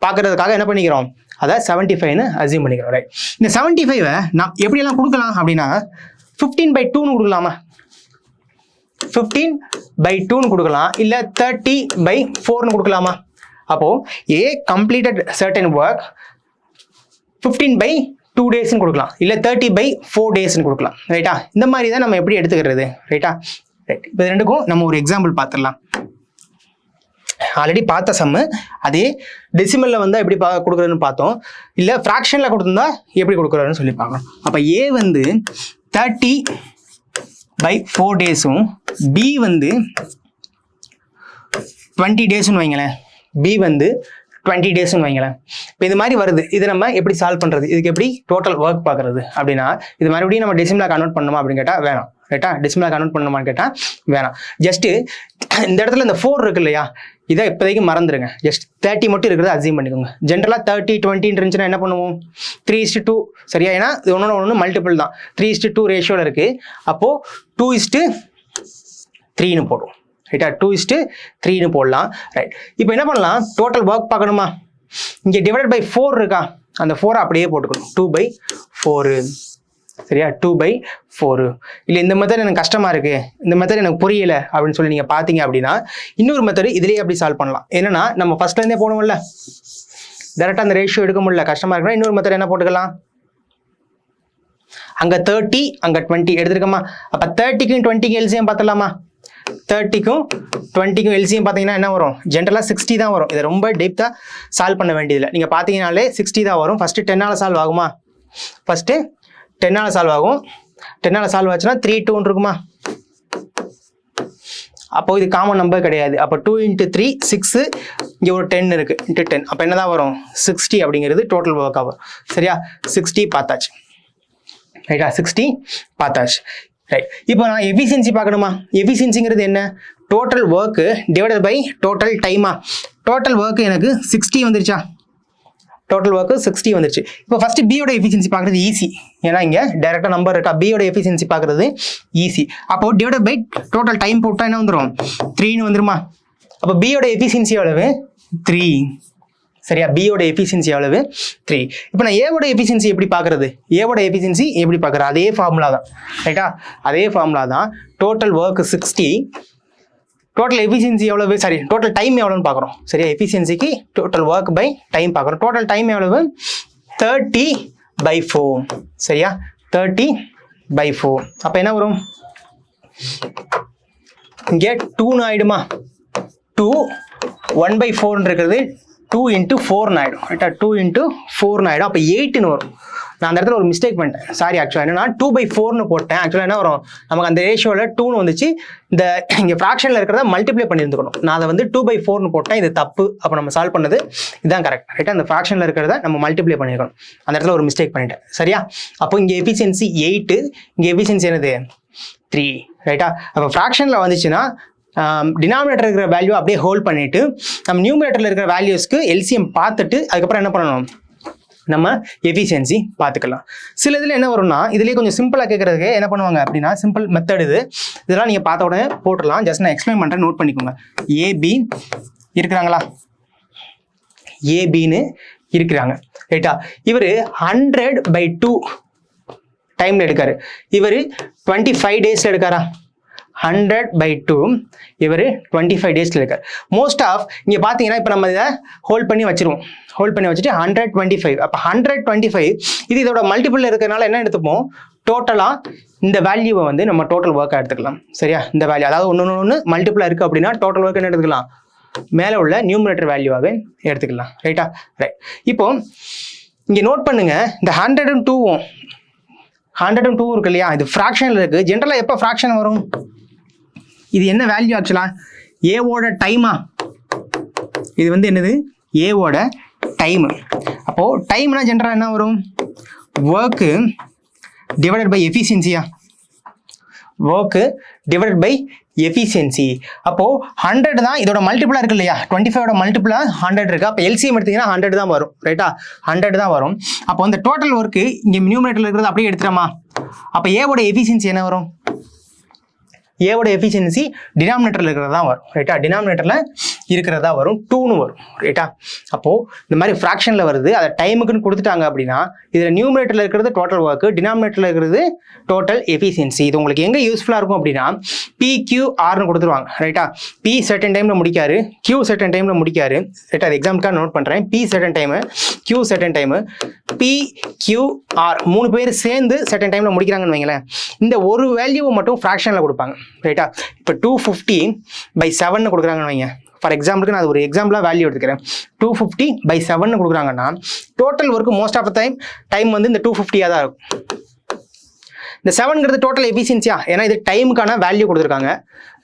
பார்க்குறதுக்காக என்ன பண்ணிக்கிறோம்? அதை 75ன்னு அசியூம் பண்ணிக்கிறோம் ரைட். இந்த 75 நான் எப்படியெல்லாம் கொடுக்கலாம் அப்படின்னா 15/2ன்னு கொடுக்கலாமா? 15/2ன்னு கொடுக்கலாம், இல்லை 30/4ன்னு கொடுக்கலாமா? அப்போது ஏ கம்ப்ளீட்டட் சர்டன் ஒர்க் 15/2 டேஸ்ன்னு கொடுக்கலாம், இல்லை 30/4 டேஸ்ன்னு கொடுக்கலாம் ரைட்டா. இந்த மாதிரி தான் நம்ம எப்படி எடுத்துக்கிறது ரைட்டா. ரைட். இப்போ ரெண்டுக்கும் நம்ம ஒரு எக்ஸாம்பிள் பார்த்துடலாம். ஆல்ரெடி பார்த்த சம்மு அதே டெசிமலில் வந்து எப்படி கொடுக்குறதுன்னு பார்த்தோம், இல்லை ஃப்ராக்ஷனில் கொடுத்துருந்தா எப்படி கொடுக்குறதுன்னு சொல்லி பார்க்கணும். அப்போ ஏ வந்து 30/4 டேஸும் பி வந்து 20 டேஸ்ன்னு வைங்களேன். பி வந்து 20 டேஸ்ன்னு வைங்களேன். இப்போ இது மாதிரி வருது, இது நம்ம எப்படி சால்வ் பண்ணுறது, இதுக்கு எப்படி டோட்டல் ஒர்க் பார்க்குறது அப்படின்னா, இது மறுபடியும் நம்ம டெசிமலாக கன்வெர்ட் பண்ணணுமா அப்படின்னு கேட்டால் வேணாம். ரைட்டா, டெசிமலாக கன்வெர்ட் பண்ணணுமான்னு கேட்டால் வேணாம். ஜஸ்ட்டு இந்த இடத்துல இந்த 4 இருக்கு இல்லையா, இதை இப்போதைக்கு மறந்துடுங்க. ஜஸ்ட் 30 மட்டும் இருக்கிறத அசியூம் பண்ணிக்கோங்க. ஜென்ரலாக 30-20 இருந்துச்சுன்னா என்ன பண்ணுவோம், 3:2 சரியா, ஏன்னா இது ஒன்று மல்டிபிள் தான். 3:2 ரேஷியோவில் இருக்குது. அப்போது 2:3ன்னு போடுவோம். ரைட்டா, 2:3ன்னு போடலாம். ரைட், இப்போ என்ன பண்ணலாம், டோட்டல் ஒர்க் பார்க்கணுமா, இங்கே டிவைடட் பை 4 இருக்கா, அந்த 4 அப்படியே போட்டுக்கணும். 2/4 சரியா, 2/4. இல்லை இந்த மெத்தட் எனக்கு கஷ்டமாக இருக்குது, இந்த மெத்தட் எனக்கு புரியல அப்படின்னு சொல்லி நீங்கள் பார்த்தீங்க அப்படின்னா இன்னொரு மெத்தட் இதுலேயே அப்படி சால்வ் பண்ணலாம். என்னன்னா நம்ம ஃபர்ஸ்ட்லேருந்தே போகணும்ல, டேரெக்டாக அந்த ரேஷியோ எடுக்க முடியல, கஷ்டமாக இருக்குன்னா இன்னொரு மெத்தட் என்ன போட்டுக்கலாம், அங்கே 30 அங்கே 20 எடுத்துருக்கோமா, அப்போ 30க்கும் 20க்கும் எல்சிஎம் பார்த்துடலாமா. 30க்கும் 20க்கும் எல்சிஎம் பார்த்தீங்கன்னா என்ன வரும், ஜென்ரலாக 60 தான் வரும். இதை ரொம்ப டீப்தாக சால்வ் பண்ண வேண்டியதில்லை, நீங்கள் பார்த்தீங்கன்னாலே 60 தான் வரும். ஃபஸ்ட்டு 10ஆல் சால்வ் ஆகுமா, ஃபஸ்ட்டு 10ஆல் சால்வ் ஆகும். 10ஆல் சால்வ் ஆச்சுன்னா 3/2 இருக்குமா, அப்போ இது காமன் நம்பர் கிடையாது. அப்போ 2 × 3 6, இங்கே ஒரு 10 இருக்குது, × 10, அப்போ என்ன தான் வரும் 60 அப்படிங்கிறது டோட்டல் ஒர்க் ஆகும். சரியா, 60 பார்த்தாச்சு. ரைட்டா, 60 பார்த்தாச்சு. ரைட், இப்போ நான் எஃபிஷியன்சி பார்க்கணுமா, எஃபிஷியன்சிங்கிறது என்ன, total work divided by total டைமா. டோட்டல் ஒர்க்கு எனக்கு 60 வந்துருச்சா, டோட்டல் ஒர்க்கு 60 வந்துருச்சு. இப்போ ஃபஸ்ட்டு பியோட எஃபிஷியன்சி பார்க்குறது ஈஸி, ஏன்னா இங்கே டேரெக்டாக நம்பர் இருக்கா, பியோட எஃபிஷியன்சி பார்க்குறது ஈஸி. அப்போ டிவைடட் பை டோட்டல் டைம் போட்டால் என்ன வந்துடும், 3ன்னு வந்துருமா. அப்போ பியோட எஃபிஷியன்சி எவ்வளவு, 3. சரியா, பியோட எஃபிஷியன்சி எவ்வளவு, 3. இப்போ நான் ஏவோட எஃபிஷியன்சி எப்படி பார்க்குறது, ஏவோட எஃபிஷியன்சி எப்படி பார்க்குறது, அதே ஃபார்முலா தான். ரைட்டா, அதே ஃபார்முலா தான். டோட்டல் ஒர்க் 60, டோட்டல் எஃபிஷியன்சி எவ்வளவு, சாரி டோட்டல் டைம் எவ்வளோன்னு பார்க்குறோம். சரியா, எஃபிஷியன்சிக்கு டோட்டல் ஒர்க் பை டைம் பார்க்குறோம். டோட்டல் டைம் எவ்வளவு, 30/4. சரியா, 30/4. அப்போ என்ன வரும், இங்கே 2ன்னு ஆயிடுமா, 2 1/4 இருக்கிறது 2 × 4 ஆகிடும். ரைட்டா, 2 × 4 ஆகிடும். அப்போ 8ன்னு வரும். நான் அந்த இடத்துல ஒரு மிஸ்டேக் பண்ணிட்டேன், சாரி. ஆக்சுவலாக என்னன்னா 2/4ன்னு போட்டேன். ஆக்சுவலாக என்ன வரும், நமக்கு அந்த ரேஷியோவில் 2ன்னு வந்துச்சு, இந்த இங்கே ஃப்ராக்ஷனில் இருக்கிறத மல்டிப்ளை பண்ணியிருந்துக்கணும். நான் அதை வந்து 2/4ன்னு போட்டேன், இது தப்பு. அப்போ நம்ம சால்வ் பண்ணது இதுதான் கரெக்ட். ரைட்டா, அந்த ஃப்ராக்ஷனில் இருக்கிறத நம்ம மல்டிப்ளை பண்ணியிருக்கணும். அந்த இடத்துல ஒரு மிஸ்டேக் பண்ணிட்டேன். சரியா, அப்போ இங்கே எஃபிஷியன்சி 8, இங்கே எஃபிஷியன்சி என்னது 3. ரைட்டா, அப்போ ஃப்ராக்ஷனில் வந்துச்சுன்னா டினாமினேட்டர் இருக்கிற வேல்யூ அப்படியே ஹோல்ட் பண்ணிட்டு நம்ம நியூமரேட்டரில் இருக்கிற வேல்யூஸ்க்கு எல்சிஎம் பார்த்துட்டு அதுக்கப்புறம் என்ன பண்ணணும், நம்ம எஃபிஷியன்சி பார்த்துக்கலாம். சில இதில் என்ன வரும்னா, இதுலேயே கொஞ்சம் சிம்பிளாக கேட்குறதுக்கு என்ன பண்ணுவாங்க அப்படின்னா, சிம்பிள் மெத்தட் இதெல்லாம் நீங்கள் பார்த்த உடனே போட்டுடலாம். ஜஸ்ட் நான் எக்ஸ்பிளைன் பண்ணுறேன், நோட் பண்ணிக்கோங்க. ஏபி இருக்கிறாங்களா, ஏபின்னு இருக்கிறாங்க. ரைட்டா, இவர் 100/2 டைமில் எடுக்காரு. இவர் 25 டேஸில் எடுக்காரா, 100/2 இவர் 25 டேஸில் இருக்கார். மோஸ்ட் ஆஃப் இங்கே பார்த்தீங்கன்னா இப்போ நம்ம இதை ஹோல்ட் பண்ணி வச்சுருவோம், ஹோல்ட் பண்ணி வச்சுட்டு 125. அப்போ 125 இது இதோட மல்டிபிள் இருக்கிறதுனால என்ன எடுத்துப்போம், டோட்டலாக இந்த வேல்யூவை வந்து நம்ம டோட்டல் ஒர்க்காக எடுத்துக்கலாம். சரியா, இந்த வேல்யூ அதாவது ஒன்று மல்டிபிளாக இருக்குது அப்படின்னா டோட்டல் ஒர்க் என்ன எடுத்துக்கலாம், மேலே உள்ள நியூமரேட்டர் வேல்யூவாகவே எடுத்துக்கலாம். ரைட்டா, ரைட். இப்போ இங்கே நோட் பண்ணுங்க, இந்த 102வும் 102 இருக்கு இல்லையா, இது ஃப்ராக்ஷனில் இருக்குது. ஜென்ரலாக எப்போ ஃப்ராக்ஷன் வரும், இது என்ன வேல்யூ ஆக்சுவலாக, ஏவோட டைமா, இது வந்து என்னது ஏவோட டைமு. அப்போது டைம்னா ஜென்ரலாக என்ன வரும், ஒர்க்கு டிவைடட் பை எஃபிஷியன்சியா, ஒர்க்கு டிவைடட் பை எஃபிஷியன்சி. அப்போது 100 தான் இதோட மல்டிபிளாக இருக்கு இல்லையா, 25ஓட மல்டிபிளாக 100 இருக்குது. அப்போ எல்சிஎம் எடுத்தீங்கன்னா 100 தான் வரும். ரைட்டா, 100 தான் வரும். அப்போ அந்த டோட்டல் ஒர்க்கு இங்கே நியூமரேட்டரில் இருக்கிறது அப்படியே எடுத்துட்டோமா. அப்போ ஏவோட எஃபிஷியன்சி என்ன வரும், ஏவோட எஃபிஷியன்சி டினாமினேட்டரில் இருக்கிறதா வரும். ரைட்டா, டினாமினேட்டரில் இருக்கிறதா வரும், 2ன்னு வரும். ரைட்டா, அப்போது இந்த மாதிரி ஃப்ராக்ஷனில் வருது, அதை டைமுக்குன்னு கொடுத்துட்டாங்க அப்படின்னா இதில் நியூமரேட்டரில் இருக்கிறது டோட்டல் ஒர்க்கு, டினாமினேட்டரில் இருக்கிறது டோட்டல் எஃபிஷியன்சி. இது உங்களுக்கு எங்கே யூஸ்ஃபுல்லாக இருக்கும் அப்படின்னா PQRன்னு கொடுத்துருவாங்க. ரைட்டா, P சர்டன் டைமில் முடிக்காரு, Q சர்டன் டைமில் முடிக்காரு. ரைட்டா, அது எக்ஸாம்பிளுக்காக நோட் பண்ணுறேன். P certain time, Q certain time, PQR 3 பேர் சேர்ந்து சர்டன் டைமில் முடிக்கிறாங்கன்னு வைங்களேன். இந்த ஒரு வேல்யூவை மட்டும் ஃப்ராக்ஷனில் கொடுப்பாங்க. ரைட்டா, இப்போ 250/7 கொடுக்குறாங்கன்னு வைங்க. ஃபார் எக்ஸாம்பிளுக்கு நான் ஒரு எக்ஸாம்பிளாக வேல்யூ எடுத்துக்கிறேன். 250/7 கொடுக்குறாங்கன்னா total work most of the time வந்து இந்த 250 தான் இருக்கும். இந்த 7ங்கிறது டோட்டல் எஃபிஷியன்சியா, ஏன்னா இது டைமுக்கான வேல்யூ கொடுத்துருக்காங்க.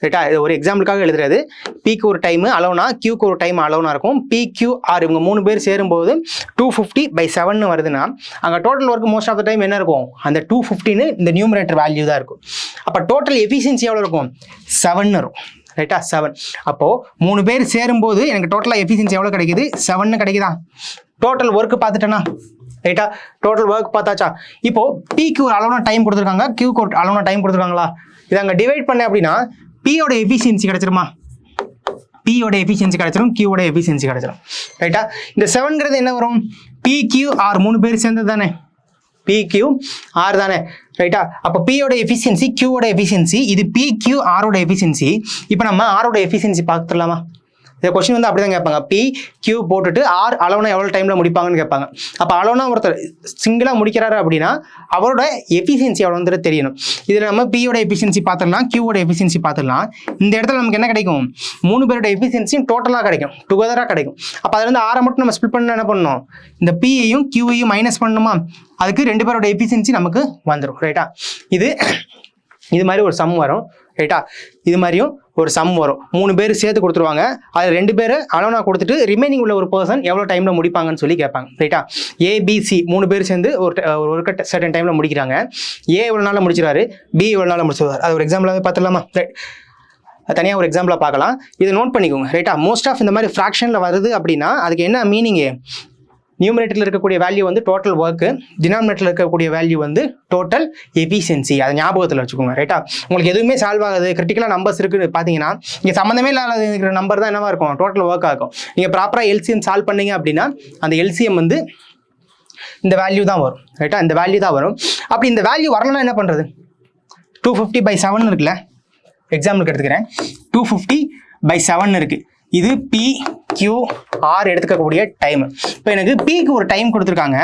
ரைட்டா, இது ஒரு எக்ஸாம்பிளுக்காக எழுதுறது. பிக்கு ஒரு டைம் அலோனா, கியூக்கு ஒரு டைம் அலோனா இருக்கும். PQR இவங்க 3 பேர் சேரும்போது 250/7 வருதுன்னா அங்கே total work most of the time என்ன இருக்கும், அந்த 250 இந்த நியூமரேட்டர் வேல்யூ தான் இருக்கும். அப்போ டோட்டல் எஃபிஷியன்சி எவ்வளோ இருக்கும், 7 இருக்கும். ரைட்டா, 7. அப்போது 3 பேர் சேரும்போது எனக்கு டோட்டலாக எஃபிஷியன்சி எவ்வளோ கிடைக்குது, 7 கிடைக்குதா. டோட்டல் ஒர்க் பார்த்துட்டேன்னா, ரைட்டா, டோட்டல் ஒர்க் பார்த்தாச்சா. இப்போ பிக்கு ஒரு அளவான டைம் கொடுத்துருக்காங்க, கியூக்கு ஒரு அளவான டைம் கொடுத்துருக்காங்களா. இதை அங்கே டிவைட் பண்ண அப்படின்னா பியோட எஃபிஷியன்சி கிடைச்சிருமா, பியோட எஃபிஷியன்சி கிடைச்சிரும், கியூவோட எஃபிஷியன்சி கிடைச்சிரும். ரைட்டா, இந்த 7ங்கிறது என்ன வரும், PQR 3 பேர் சேர்ந்தது தானே, PQR தானே. ரைட்டா, அப்போ பியோட எஃபிஷியன்சி, கியூவோட எஃபிஷியன்சி, இது PQRோட எஃபிஷியன்சி. இப்போ நம்ம ஆரோட எஃபிஷியன்சி பார்த்துடலாமா. இந்த கொஸ்டின் வந்து அப்படி தான் கேட்பாங்க. PQ போட்டுட்டு R அலோனா எவ்வளோ டைமில் முடிப்பாங்கன்னு கேட்பாங்க. அப்போ அலோனா ஒருத்தர் சிங்கிளாக முடிக்கிறாரு அப்படின்னா அவரோட எஃபிஷியன்சி எவ்வளோன்றது தெரியணும். இதில் நம்ம பியோட எஃபிஷியன்சி பார்த்துடலாம், கியூவோட எஃபிஷியன்சி பார்த்துடலாம். இந்த இடத்துல நமக்கு என்ன கிடைக்கும், 3 பேரோட எஃபிஷியன்சியும் டோட்டலாக கிடைக்கும், டுகெதராக கிடைக்கும். அப்போ அதுல இருந்து 6 மட்டும் நம்ம ஸ்பிளிட் பண்ண என்ன பண்ணணும், இந்த பியையும் கியூவையும் மைனஸ் பண்ணணுமா, அதுக்கு 2 பேரோட எஃபிஷியன்சி நமக்கு வந்துடும். ரைட்டா, இது மாதிரி ஒரு சம் வரும். ரைட்டா, இது மாதிரியும் ஒரு சம் வரும். 3 பேர் சேர்த்து கொடுத்துருவாங்க, அதில் 2 பேர் அலோனா கொடுத்துட்டு ரிமைனிங் உள்ள ஒரு பர்சன் எவ்வளோ டைமில் முடிப்பாங்கன்னு சொல்லி கேட்பாங்க. ரைட்டா, ABC 3 பேர் சேர்ந்து ஒரு சர்டன் டைமில் முடிக்கிறாங்க. ஏ எவ்வளோ நாளில் முடிச்சிடாரு, பி எவ்வளோ நாளில் முடிச்சிருவார். அது ஒரு எக்ஸாம்பிளாகவே பார்த்துடலாமா. ரைட், தனியாக ஒரு எக்ஸாம்பிளாக பார்க்கலாம். இதை நோட் பண்ணிக்கோங்க. ரைட்டா, மோஸ்ட் ஆஃப் இந்த மாதிரி ஃப்ராக்ஷனில் வருது அப்படின்னா அதுக்கு என்ன மீனிங்கு, நியூமரேட்டரில் இருக்கக்கூடிய வேல்யூ வந்து டோட்டல் ஒர்க்கு, டினாமினேட்டரில் இருக்கக்கூடிய வேல்யூ வந்து டோட்டல் எஃபிஷியன்சி. அதை ஞாபகத்தில் வச்சுக்கோங்க. ரைட்டா, உங்களுக்கு எதுவுமே சால்வ் ஆகுது, கிரிட்டிக்கலாக நம்பர்ஸ் இருக்குன்னு பார்த்தீங்கன்னா இங்கே சம்மந்தமே இல்லாத இருக்கிற நம்பர் தான் என்னவா இருக்கும், டோட்டல் ஒர்க் ஆகும். நீங்கள் ப்ராப்பராக எல்சிஎம் சால்வ் பண்ணீங்க அப்படின்னா அந்த எல்சிஎம் வந்து இந்த வேல்யூ தான் வரும். ரைட்டா, இந்த வேல்யூ தான் வரும். அப்படி இந்த வேல்யூ வரலன்னா என்ன பண்ணுறது, 250/7 இருக்குல்ல, எக்ஸாம்பிளுக்கு எடுத்துக்கிறேன். 250/7 இருக்குது. இது PQR எடுத்துக்கக்கூடிய டைம். இப்போ எனக்கு பிக்கு ஒரு டைம் கொடுத்துருக்காங்க,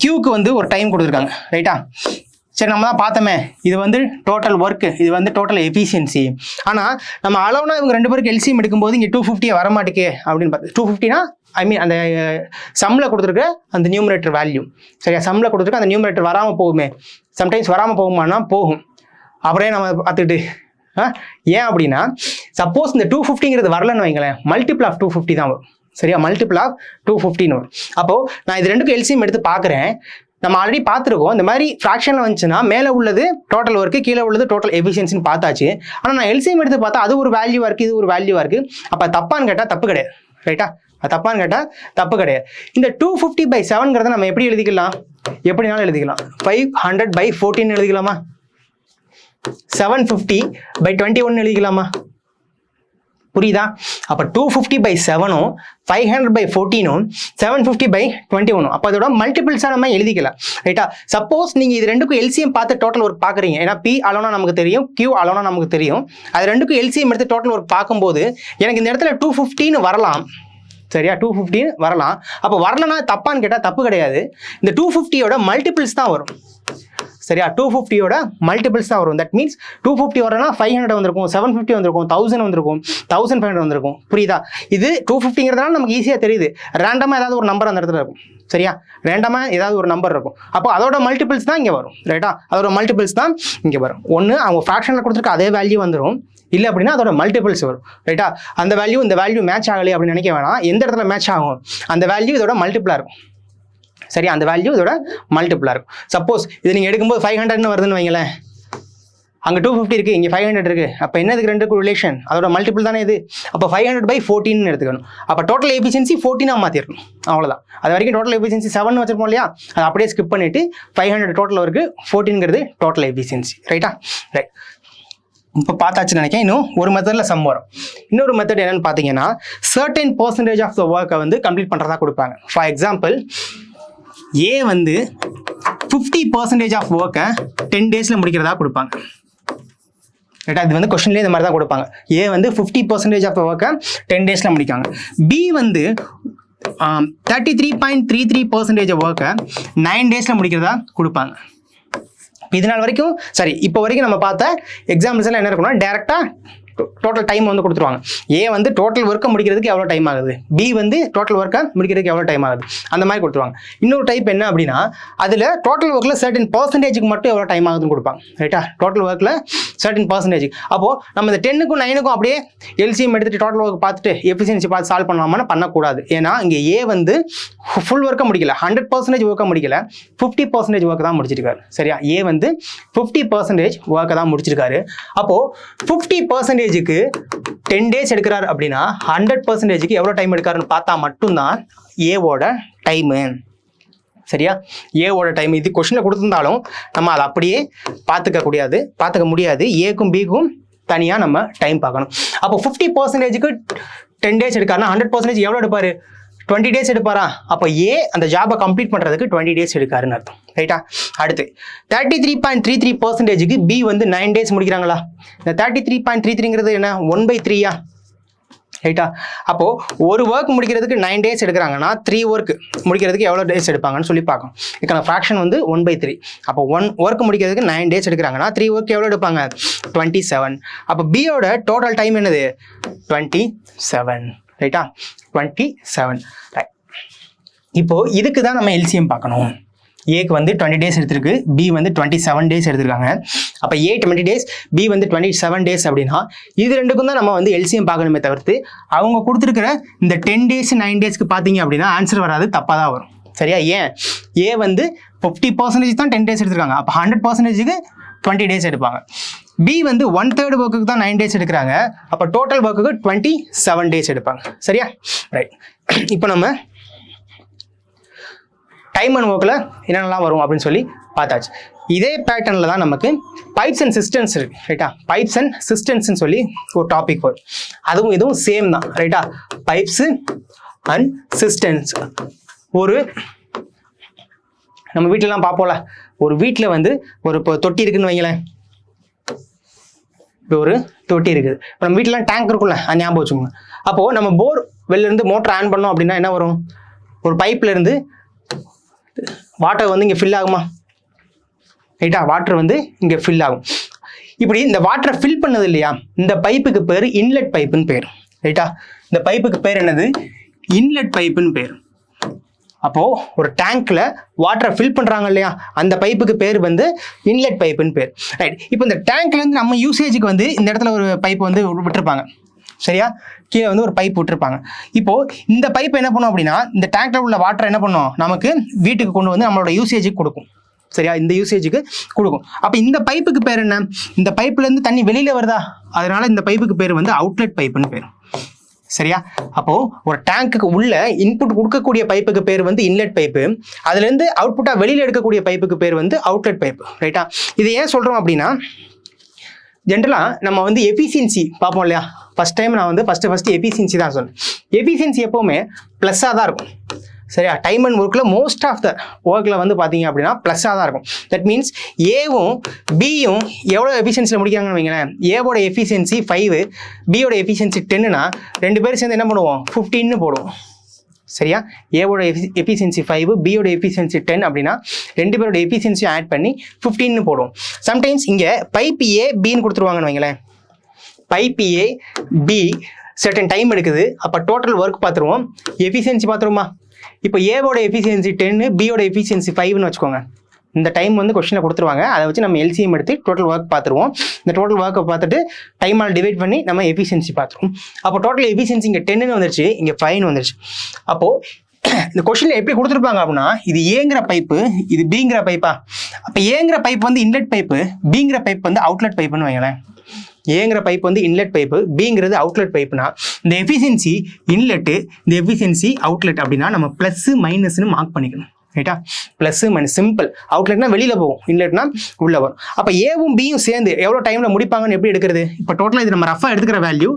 கியூக்கு வந்து ஒரு டைம் கொடுத்துருக்காங்க. ரைட்டா, சரி நம்ம தான் பார்த்தோமே, இது வந்து டோட்டல் ஒர்க்கு, இது வந்து டோட்டல் எஃபிஷியன்சி. ஆனால் நம்ம அளவுனா இவங்க 2 பேருக்கு எல்சிஎம் எடுக்கும்போது இங்கே 250 வர மாட்டேக்கே அப்படின்னு பார்த்து 250னா அந்த சம்மில் கொடுத்துருக்க அந்த நியூமரேட்டர் வேல்யூ. சரியா, சம்மில் கொடுத்துருக்க அந்த நியூமரேட்டர் வராமல் போகுமே, சம்டைம்ஸ் வராமல் போகுமானா போகும். அப்புறம் நம்ம பார்த்துட்டு ஏன் அப்படின்னா சப்போஸ் இந்த 250ங்கிறது வரலன்னு வைங்களேன், மல்டிபிள் ஆஃப் 250 தான் வரும். சரியா, மல்டிபிள் ஆஃப் 250 வரும். அப்போது நான் இது 2க்கும் எல்சிஎம் எடுத்து பார்க்குறேன். நம்ம ஆல்ரெடி பார்த்துருக்கோம், இந்த மாதிரி ஃப்ராக்ஷனில் வந்துச்சுன்னா மேலே உள்ளது டோட்டல் ஒர்க்கு, கீழே உள்ளது டோட்டல் எஃபிஷியன்சின்னு பார்த்தாச்சு. ஆனால் நான் எல்சிஎம் எடுத்து பார்த்தா அது ஒரு வேல்யூவாக இருக்குது, இது ஒரு வேல்யூவாக இருக்குது. அப்போ தப்பான்னு கேட்டால் தப்பு கிடையாது. ரைட்டா, தப்பான்னு கேட்டால் தப்பு கிடையாது. இந்த 250/7ங்கிறத நம்ம எப்படி எழுதிக்கலாம், எப்படினாலும் எழுதிக்கலாம். 500/14 எழுதிக்கலாமா, 750/21 எழுதிக்கலாமா, புரியுதா. அப்போ 250/7ம் 500/14ம் 750/21. அப்போ அதோட மல்டிபிள்ஸாக நம்ம எழுதிக்கலாம். ரைட்டா, சப்போஸ் நீங்கள் இது 2க்கும் எல்சிஎம் பார்த்து டோட்டல் ஒர்க் பார்க்குறீங்க, ஏன்னா பி அலோனா நமக்கு தெரியும், கியூ அலோனா நமக்கு தெரியும். அது 2க்கும் எல்சிஎம் எடுத்து டோட்டல் ஒர்க் பார்க்கும்போது எனக்கு இந்த இடத்துல 250 வரலாம். சரியா, 250 வரலாம். அப்போ வரலன்னா தப்பான்னு கேட்டால் தப்பு கிடையாது. இந்த 250யோட மல்டிபிள்ஸ் தான் வரும். சரியா, 250யோட மல்டிபிள்ஸ் தான் வரும். தட் மீன்ஸ் 250 வரனா 500 வந்திருக்கும், 750 வந்திருக்கும், 1000 வந்திருக்கும், 1500 வந்திருக்கும். புரியுதா. இது 250ங்கிறதுனால நமக்கு ஈஸியாக தெரியுது. ரேண்டமாக ஏதாவது ஒரு நம்பர் அந்த இடத்துல இருக்கும். சரியா, ரேண்டமாக ஏதாவது ஒரு நம்பர் இருக்கும். அப்போ அதோட மல்டிபிள்ஸ் தான் இங்கே வரும். ரைட்டா, அதோட மல்டிபிள்ஸ் தான் இங்கே வரும். ஒன்று அவங்க ஃப்ராக்ஷனில் கொடுத்துருக்க அதே வேல்யூ வந்துடும், இல்லை அப்படின்னா அதோட மல்டிபிள்ஸ் வரும். ரைட்டா, அந்த வேல்யூ இந்த வேல்யூ மேட்ச் ஆகலை அப்படின்னு நினைக்க வேணாம். எந்த இடத்துல மேட்ச் ஆகும், அந்த வேல்யூ இதோட மல்டிபிளாக இருக்கும். சரி, அந்த வேல்யூ இதோட மல்டிபிளாக இருக்கும். சப்போஸ் இது நீங்கள் எடுக்கும்போது 500ன்னு வருதுன்னு வைங்களேன், அங்கே 250 இருக்குது, இங்கே 500 இருக்குது. அப்போ என்னதுக்கு 2க்கும் ரிலேஷன், அதோட மல்டிபிள் தானே இது. அப்போ 500/14 எடுத்துக்கணும். அப்போ டோட்டல் எஃபிஷியன்சி 14 மாற்றிருக்கணும். அவ்வளோதான். அது வரைக்கும் டோட்டல் எஃபிஷியன்சி 7 வச்சிருப்போம் இல்லையா, அதை அப்படியே ஸ்கிப் பண்ணிவிட்டு 500 டோட்டல் இருக்குது, 14ங்கிறது டோட்டல் எஃபிஷியன்சி. ரைட்டா, ரைட். இப்போ பார்த்தாச்சுன்னு நினைக்கிறேன். இன்னும் ஒரு மெத்தடில் சம் வரும். இன்னொரு மெத்தட் என்னென்னு பார்த்தீங்கன்னா சர்டன் பர்சன்டேஜ் ஆஃப் த ஒர்க்கை வந்து கம்ப்ளீட் பண்ணுறதா கொடுப்பாங்க. ஃபார் எக்ஸாம்பிள், ஏ வந்து 50% ஆஃப் ஒர்க்கை 10 டேஸில் முடிக்கிறதா கொடுப்பாங்க. ரைட்டா, இது வந்து கொஸ்டின்லேயே இந்த மாதிரி தான் கொடுப்பாங்க. ஏ வந்து 50% ஆஃப் ஒர்க்கை 10 டேஸில் முடிக்காங்க. பி வந்து 33.33% ஒர்க்கை 9 டேஸில் முடிக்கிறதா கொடுப்பாங்க. இது நாள் வரைக்கும் சரி, இப்போ வரைக்கும் நம்ம பார்த்த எக்ஸாம்பிள்ஸ் எல்லாம் என்ன இருக்குன்னா டேரெக்டாக டோட்டல் டைம் வந்து கொடுத்துருவாங்க. ஏ வந்து டோட்டல் ஒர்க்கை முடிக்கிறதுக்கு எவ்வளோ டைம் ஆகுது, பி வந்து டோட்டல் ஒர்க்கை முடிக்கிறதுக்கு எவ்வளோ டைம் ஆகுது, அந்த மாதிரி கொடுத்துருவாங்க. இன்னொரு டைப் என்ன அப்படின்னா அதில் டோட்டல் ஒர்க்கில் சர்டன் பர்சன்டேஜுக்கு மட்டும் எவ்வளோ டைம் ஆகுதுன்னு கொடுப்பாங்க. ரைட்டா, டோட்டல் ஒர்க்கில் சர்டன் பர்சன்டேஜ். அப்போது நம்ம இந்த 10க்கும் 9க்கும் அப்படியே எல்சிஎம் எடுத்துகிட்டு டோட்டல் ஒர்க் பார்த்துட்டு எஃபிஷியன்சி பார்த்து சால்வ் பண்ணலாமான்னு பண்ணக்கூடாது. ஏன்னா இங்கே ஏ வந்து ஃபுல் ஒர்க்கை முடிக்கல, 100% ஒர்க்கை முடிக்கல, 50% ஒர்க்கு தான் முடிச்சிருக்காரு. சரியா, ஏ வந்து 50% ஒர்க்கை தான் முடிச்சிருக்காரு. அப்போது 50%க்கு 10 days எடுக்கிறார் அப்படின்னா 100%க்கு எவ்வளோ டைம் எடுக்காருன்னு பார்த்தா மட்டும்தான் ஏவோட டைமு. சரியா, ஏவோட டைம் இது கொஸ்டினில் கொடுத்துருந்தாலும் நம்ம அதை அப்படியே பார்த்துக்க முடியாது. ஏக்கும் பிக்கும் தனியாக நம்ம டைம் பார்க்கணும். அப்போ 50%க்கு 10 days எடுக்காருன்னா 100% எவ்வளோ எடுப்பார், 20 days எடுப்பாரா? அப்போ ஏ அந்த ஜாபை கம்ப்ளீட் பண்ணுறதுக்கு 20 days எடுக்காருன்னு அர்த்தம். ரைட்டா, அடுத்து 33.33%க்கு பி வந்து 9 days முடிக்கிறாங்களா? இந்த 33.33ங்கிறது என்ன, 1/3யா? ரைட்டா, அப்போது ஒரு ஒர்க் முடிக்கிறதுக்கு 9 days எடுக்கிறாங்கன்னா 3 ஒர்க் முடிக்கிறதுக்கு எவ்வளோ டேஸ் எடுப்பாங்கன்னு சொல்லி பார்க்கணும். இதுக்கான ஃப்ராக்ஷன் வந்து 1/3. அப்போ 1 ஒர்க் முடிக்கிறதுக்கு 9 days எடுக்கிறாங்கன்னா 3 ஒர்க் எவ்வளோ எடுப்பாங்க, 27. அப்போ பியோட டோட்டல் டைம் என்னது, 27. ரைட்டா, 27. ரைட், இப்போது இதுக்கு தான் நம்ம எல்சிஎம் பார்க்கணும். ஏக்கு வந்து 20 days எடுத்திருக்கு, பி வந்து 27 days எடுத்திருக்காங்க. அப்போ ஏ 20 days, பி வந்து 27 days அப்படின்னா இது ரெண்டுக்கும் தான் நம்ம வந்து எல்சிஎம் பார்க்கணுமே தவிர்த்து அவங்க கொடுத்துருக்கிற இந்த 10 days 9 daysக்கு பார்த்தீங்க அப்படின்னா ஆன்சர் வராது, தப்பாக தான் வரும். சரியா, ஏன் ஏ வந்து 50% தான் 10 days எடுத்திருக்காங்க, அப்போ 100%க்கு 20 days எடுப்பாங்க. பி வந்து 1/3 ஒர்க்குக்கு தான் 9 days எடுக்கிறாங்க, அப்போ டோட்டல் ஒர்க்குக்கு 27 days எடுப்பாங்க. சரியா, ரைட். இப்போ நம்ம டைம் அண்ட் ஒர்க்கில் என்னென்னலாம் வரும் அப்படின்னு சொல்லி பார்த்தாச்சு. இதே பேட்டர்னில் தான் நமக்கு பைப்ஸ் அண்ட் சிஸ்டம்ஸ் இருக்கு. ரைட்டா, பைப்ஸ் அண்ட் சிஸ்டம்ஸ்ன்னு சொல்லி ஒரு டாபிக் வரும். அதுவும் இதுவும் சேம் தான். ரைட்டா, பைப்ஸு அண்ட் சிஸ்டம்ஸ். ஒரு நம்ம வீட்டிலலாம் பார்ப்போம்ல, ஒரு வீட்டில் வந்து ஒரு இப்போ தொட்டி இருக்குன்னு வைங்களேன். இப்போ ஒரு தொட்டி இருக்குது, இப்போ நம்ம வீட்டிலாம் டேங்க் இருக்கும்ல, அது ஞாபகம் வச்சுக்கோங்க. அப்போது நம்ம போர் வெளிலேருந்து மோட்டர் ஆன் பண்ணோம் அப்படின்னா என்ன வரும், ஒரு பைப்லேருந்து வாட்டர் வந்து இங்கே ஃபில் ஆகுமா? ரைட்டா, வாட்டர் வந்து இங்கே ஃபில் ஆகும். இப்படி இந்த வாட்டரை ஃபில் பண்ணது இல்லையா, இந்த பைப்புக்கு பேர் இன்லெட் பைப்புன்னு பேர். ரைட்டா, இந்த பைப்புக்கு பேர் என்னது, இன்லெட் பைப்புன்னு பேர். அப்போது ஒரு டேங்க்கில் வாட்டரை ஃபில் பண்ணுறாங்க இல்லையா, அந்த பைப்புக்கு பேர் வந்து இன்லெட் பைப்புன்னு பேர். ரைட், இப்போ இந்த டேங்க்லேருந்து நம்ம யூசேஜுக்கு வந்து இந்த இடத்துல ஒரு பைப் வந்து விட்டுருப்பாங்க. சரியா, கீழே வந்து ஒரு பைப் விட்டுருப்பாங்க. இப்போது இந்த பைப் என்ன பண்ணும் அப்படின்னா இந்த டேங்க்ல உள்ள வாட்டர் என்ன பண்ணும், நமக்கு வீட்டுக்கு கொண்டு வந்து நம்மளோட யூசேஜுக்கு கொடுக்கும். சரியா, இந்த யூசேஜுக்கு கொடுக்கும். அப்போ இந்த பைப்புக்கு பேர் என்ன, இந்த பைப்லேருந்து தண்ணி வெளியில் வருதா, அதனால இந்த பைப்புக்கு பேர் வந்து அவுட்லெட் பைப்புன்னு பேர். சரியா, அப்போது ஒரு டேங்க்குக்கு உள்ள இன்புட் கொடுக்கக்கூடிய பைப்புக்கு பேர் வந்து இன்லெட் பைப்பு, அதுலேருந்து அவுட்புட்டாக வெளியில் எடுக்கக்கூடிய பைப்புக்கு பேர் வந்து அவுட்லெட் பைப்பு. ரைட்டா, இது ஏன் சொல்கிறோம் அப்படின்னா ஜென்ரலாக நம்ம வந்து எஃபிஷியன்சி பார்ப்போம் இல்லையா. ஃபஸ்ட் டைம் நான் வந்து ஃபஸ்ட்டு எஃபிஷியன்சி தான் சொன்னேன். எஃபிஷியன்சி எப்போவுமே ப்ளஸ்ஸாக தான் இருக்கும். சரியா, டைம் அண்ட் ஒர்க்கில் மோஸ்ட் ஆஃப் த ஒர்க்கில் வந்து பார்த்தீங்க அப்படின்னா ப்ளஸ்ஸாக தான் இருக்கும். தட் மீன்ஸ் ஏவும் பியும் எவ்வளோ எஃபிஷியன்சியில் முடிக்கிறாங்கன்னு வைங்களேன். ஏவோட எஃபிஷியன்சி 5, பியோட எஃபிஷியன்சி 10னா 2 பேரும் சேர்ந்து என்ன பண்ணுவோம், 15ன்னு போடுவோம். சரியா, ஏவோட எஃபிஷியன்சி 5, பியோட எஃபிஷியன்சி 10 அப்படின்னா 2 பேரோட எஃபிஷியன்சியும் ஆட் பண்ணி 15ன்னு போடுவோம். சம்டைம்ஸ் இங்கே பைப் ஏ பின்னு கொடுத்துருவாங்கன்னு வைங்களேன். பைப் ஏ பி சர்டன் டைம் எடுக்குது, அப்போ டோட்டல் ஒர்க் பார்த்துருவோம், எஃபிஷியன்சி பார்த்துருவோமா. இப்போ ஏவோட எஃபிஷியன்சி 10, பியோட எஃபிஷியன்சி 5ன்னு வச்சுக்கோங்க. இந்த டைம் வந்து கொஸ்டினில் கொடுத்துருவாங்க, அதை வச்சு நம்ம எல்சிஎம் எடுத்து டோட்டல் ஒர்க் பார்த்துருவோம். இந்த டோட்டல் ஒர்க்கை பார்த்துட்டு டைமால் டிவைட் பண்ணி நம்ம எஃபிஷியன்சி பார்த்துருவோம். அப்போ டோட்டல் எஃபிஷியன்சி இங்கே 10ன்னு வந்துருச்சு, இங்கே 5ன்னு வந்துருச்சு. அப்போது இந்த கொஸ்டினில் எப்படி கொடுத்துருப்பாங்க அப்படின்னா இது ஏங்கிற பைப்பு, இது பிங்கிற பைப்பா. அப்போ ஏங்கிற பைப் வந்து இன்லெட் பைப்பு, பிங்கிற பைப் வந்து அவுட்லெட் பைப்புன்னு வைங்களேன். ஏங்கிற பைப் வந்து இன்லெட் பைப்பு, பிங்கிறது அவுட்லெட் பைப்புனா இந்த எஃபிஷியன்சி இன்லெட்டு, இந்த எஃபிஷியன்சி அவுட்லெட் அப்படின்னா நம்ம ப்ளஸ் மைனஸ்னு மார்க் பண்ணிக்கணும். ரைட்டா, ப்ளஸ் மைனஸ் சிம்பிள். அவுட்லெட்னா வெளியில் போகும், இன்லெட்னா உள்ளே வரும். அப்போ ஏவும் பியும் சேர்ந்து எவ்வளோ டைமில் முடிப்பாங்கன்னு எப்படி எடுக்கிறது. இப்போ டோட்டலாக இது நம்ம ரஃபாக எடுக்கிற வேல்யூ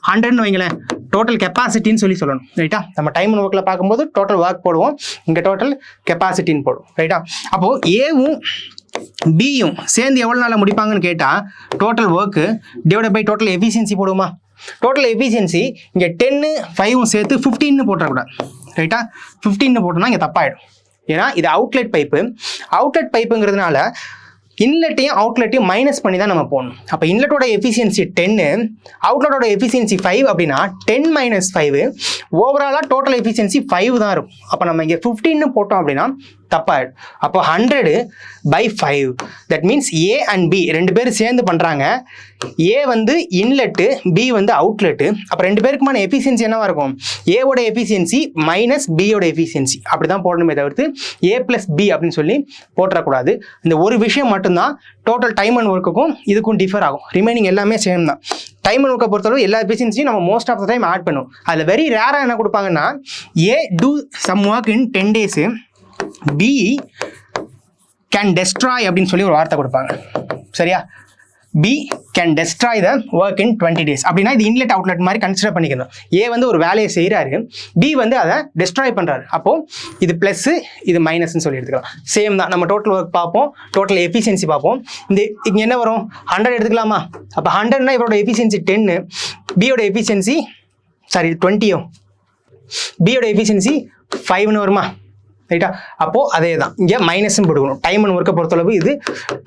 100ன்னு வைங்களேன், டோட்டல் கெப்பாசிட்டின்னு சொல்லணும். ரைட்டா, நம்ம டைம் அண்ட் ஒர்க்கில் பார்க்கும்போது டோட்டல் ஒர்க் போடுவோம், இங்கே டோட்டல் கெப்பாசிட்டின்னு போடுவோம். ரைட்டா, அப்போது ஏவும் பியும் சேர்ந்து எவ்வளோ நாளில் முடிப்பாங்கன்னு கேட்டால் total work divide by total efficiency போடுவோமா. டோட்டல் எஃபிஷியன்சி இங்கே 10, 5ம் சேர்த்து 15ன்னு போட்டுறக்கூடாது. ரைட்டா, 15ன்னு போட்டோம்னா இங்கே தப்பாயிடும். ஏன்னா இது அவுட்லெட் பைப்பு. அவுட்லெட் பைப்புங்கிறதுனால இன்லெட்டையும் அவுட்லெட்டையும் மைனஸ் பண்ணி தான் நம்ம போடணும். அப்போ இன்லெட்டோட எஃபிஷியன்சி 10, அவுட்லெட்டோட எஃபிஷியன்சி 5 அப்படின்னா 10 - 5 ஓவராலாக டோட்டல் எஃபிஷியன்சி 5 தான் இருக்கும். அப்போ நம்ம இங்கே 15 போட்டோம் அப்படின்னா தப்பாயிடும். அப்போ 100/5 that means A and B ரெண்டு பேரும் சேர்ந்து பண்ணுறாங்க. ஏ வந்து இன்லெட்டு, பி வந்து அவுட்லெட்டு. அப்போ ரெண்டு பேருக்குமான எஃபிஷியன்சி என்னவா இருக்கும்? ஏவோட எஃபிஷியன்சி மைனஸ் பியோட எஃபிஷியன்சி அப்படி தான் போடணுமே தவிர்த்து ஏ ப்ளஸ் பி அப்படின்னு சொல்லி போட்டுறக்கூடாது. இந்த ஒரு விஷயம் மட்டும்தான் டோட்டல் டைம் அண்ட் ஒர்க்குக்கும் இதுக்கும் டிஃபர் ஆகும். ரிமைனிங் எல்லாமே சேம் தான். டைம் அண்ட் ஒர்க்கை பொறுத்தளவு எல்லா எஃபிஷியன்சியும் நம்ம most of the time add பண்ணுவோம். அதில் வெரி ரேராக என்ன கொடுப்பாங்கன்னா A do some work in 10 days, B can destroy அப்படின்னு சொல்லி ஒரு வார்த்தை கொடுப்பாங்க. சரியா? B can destroy the work in 20 days அப்படின்னா இது இன்லெட் அவுட்லெட் மாதிரி கன்சிடர் பண்ணிக்கணும். ஏ வந்து ஒரு வேலையை செய்கிறாரு, பி வந்து அதை டெஸ்ட்ராய் பண்ணுறாரு. அப்போது இது ப்ளஸ்ஸு இது மைனஸ்ன்னு சொல்லி எடுத்துக்கலாம். சேம் தான். நம்ம டோட்டல் ஒர்க் பார்ப்போம், டோட்டல் எஃபிஷியன்சி பார்ப்போம். இங்கே என்ன வரும்? 100 எடுத்துக்கலாமா? அப்போ 100னா இவரோட எஃபிஷியன்சி 10, பியோட எஃபிஷியன்சி 20யோ பியோட எஃபிஷியன்சி 5ன்னு வருமா? ரைட்டா? அப்போது அதே தான் இங்கே மைனஸ்ன்னு போட்டுக்கணும். டைம் அண்ட் ஒர்க்கை பொறுத்தளவு இது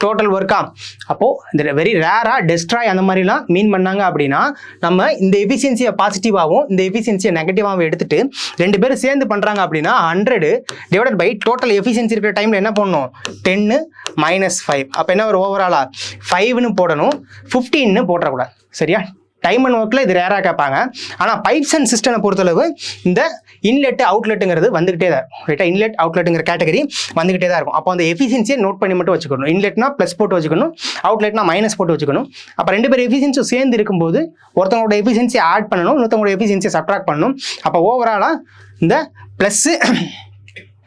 டோட்டல் ஒர்க்கா. அப்போது இந்த வெரி ரேராக டெஸ்ட்ராய் அந்த மாதிரிலாம் மீன் பண்ணாங்க அப்படின்னா நம்ம இந்த எஃபிஷியன்சியை பாசிட்டிவாகவும் இந்த எஃபிஷியன்சியை நெகட்டிவாகவும் எடுத்துட்டு ரெண்டு பேரும் சேர்ந்து பண்ணுறாங்க அப்படின்னா 100 / டோட்டல் எஃபிஷியன்சி இருக்கிற டைமில் என்ன பண்ணணும்? 10 - 5 அப்போ என்ன ஒரு ஓவராலாக 5ன்னு போடணும், 15ன்னு போட்டுறக்கூடாது. சரியா? டைம் அண்ட் ஒர்க்கில் இது ரேராக கேட்பாங்க. ஆனால் பைப்ஸ் அண்ட் சிஸ்டமை பொறுத்தளவு இந்த இன்லெட் அவுட்லெட்டுங்கிறது வந்துகிட்டே தான் இருக்கும். ரைட்டாக? இன்லெட் அவுட்லெட்டுங்கிற கேட்டகரி வந்துகிட்டே தான் இருக்கும். அப்போ அந்த எஃபிஷியன்சியை நோட் பண்ணி மட்டும் வச்சுக்கணும். இன்லெட்னா ப்ளஸ் போட்டு வச்சுக்கணும், அவுட்லெட்னா மைனஸ் போட்டு வச்சுக்கணும். அப்போ ரெண்டு பேர் எஃபிஷியன்சி சேர்ந்து இருக்கும்போது ஒருத்தவங்களோட எஃபிஷியன்சியை ஆட் பண்ணணும், இன்னொருத்தவங்களோட எஃபிஷியன்சியை சப்ட்ராக்ட் பண்ணணும். அப்போ ஓவராலாக இந்த ப்ளஸ்ஸு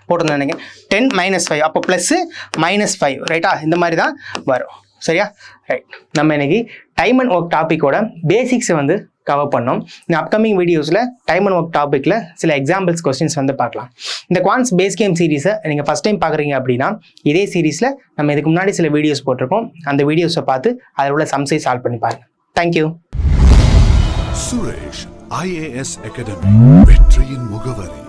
போட்டுருந்தேன் நினைக்கிறேன் 10 - 5 அப்போ ப்ளஸ்ஸு -5 ரைட்டா? இந்த மாதிரி தான் வரும். சரியா? ரைட். நம்ம இன்னைக்கு டைம் அண்ட் ஒர்க் டாப்பிக்கோட பேசிக்ஸை வந்து கவர் பண்ணோம். இந்த அப்கமிங் வீடியோஸில் டைம் அண்ட் ஒர்க் டாப்பிக்கில் சில எக்ஸாம்பிள்ஸ் கொஸ்டின்ஸ் வந்து பார்க்கலாம். இந்த குவான்ஸ் பேஸ் கேம் சீரிஸை நீங்கள் ஃபஸ்ட் டைம் பார்க்குறீங்க அப்படின்னா இதே சீரிஸில் நம்ம இதுக்கு முன்னாடி சில வீடியோஸ் போட்டிருக்கோம். அந்த வீடியோஸை பார்த்து அதில் உள்ள சம்ஸை சால்வ் பண்ணி பாருங்கள். தேங்க்யூ. சுரேஷ் IAS அகாடமி வெற்றியின் முகவரி.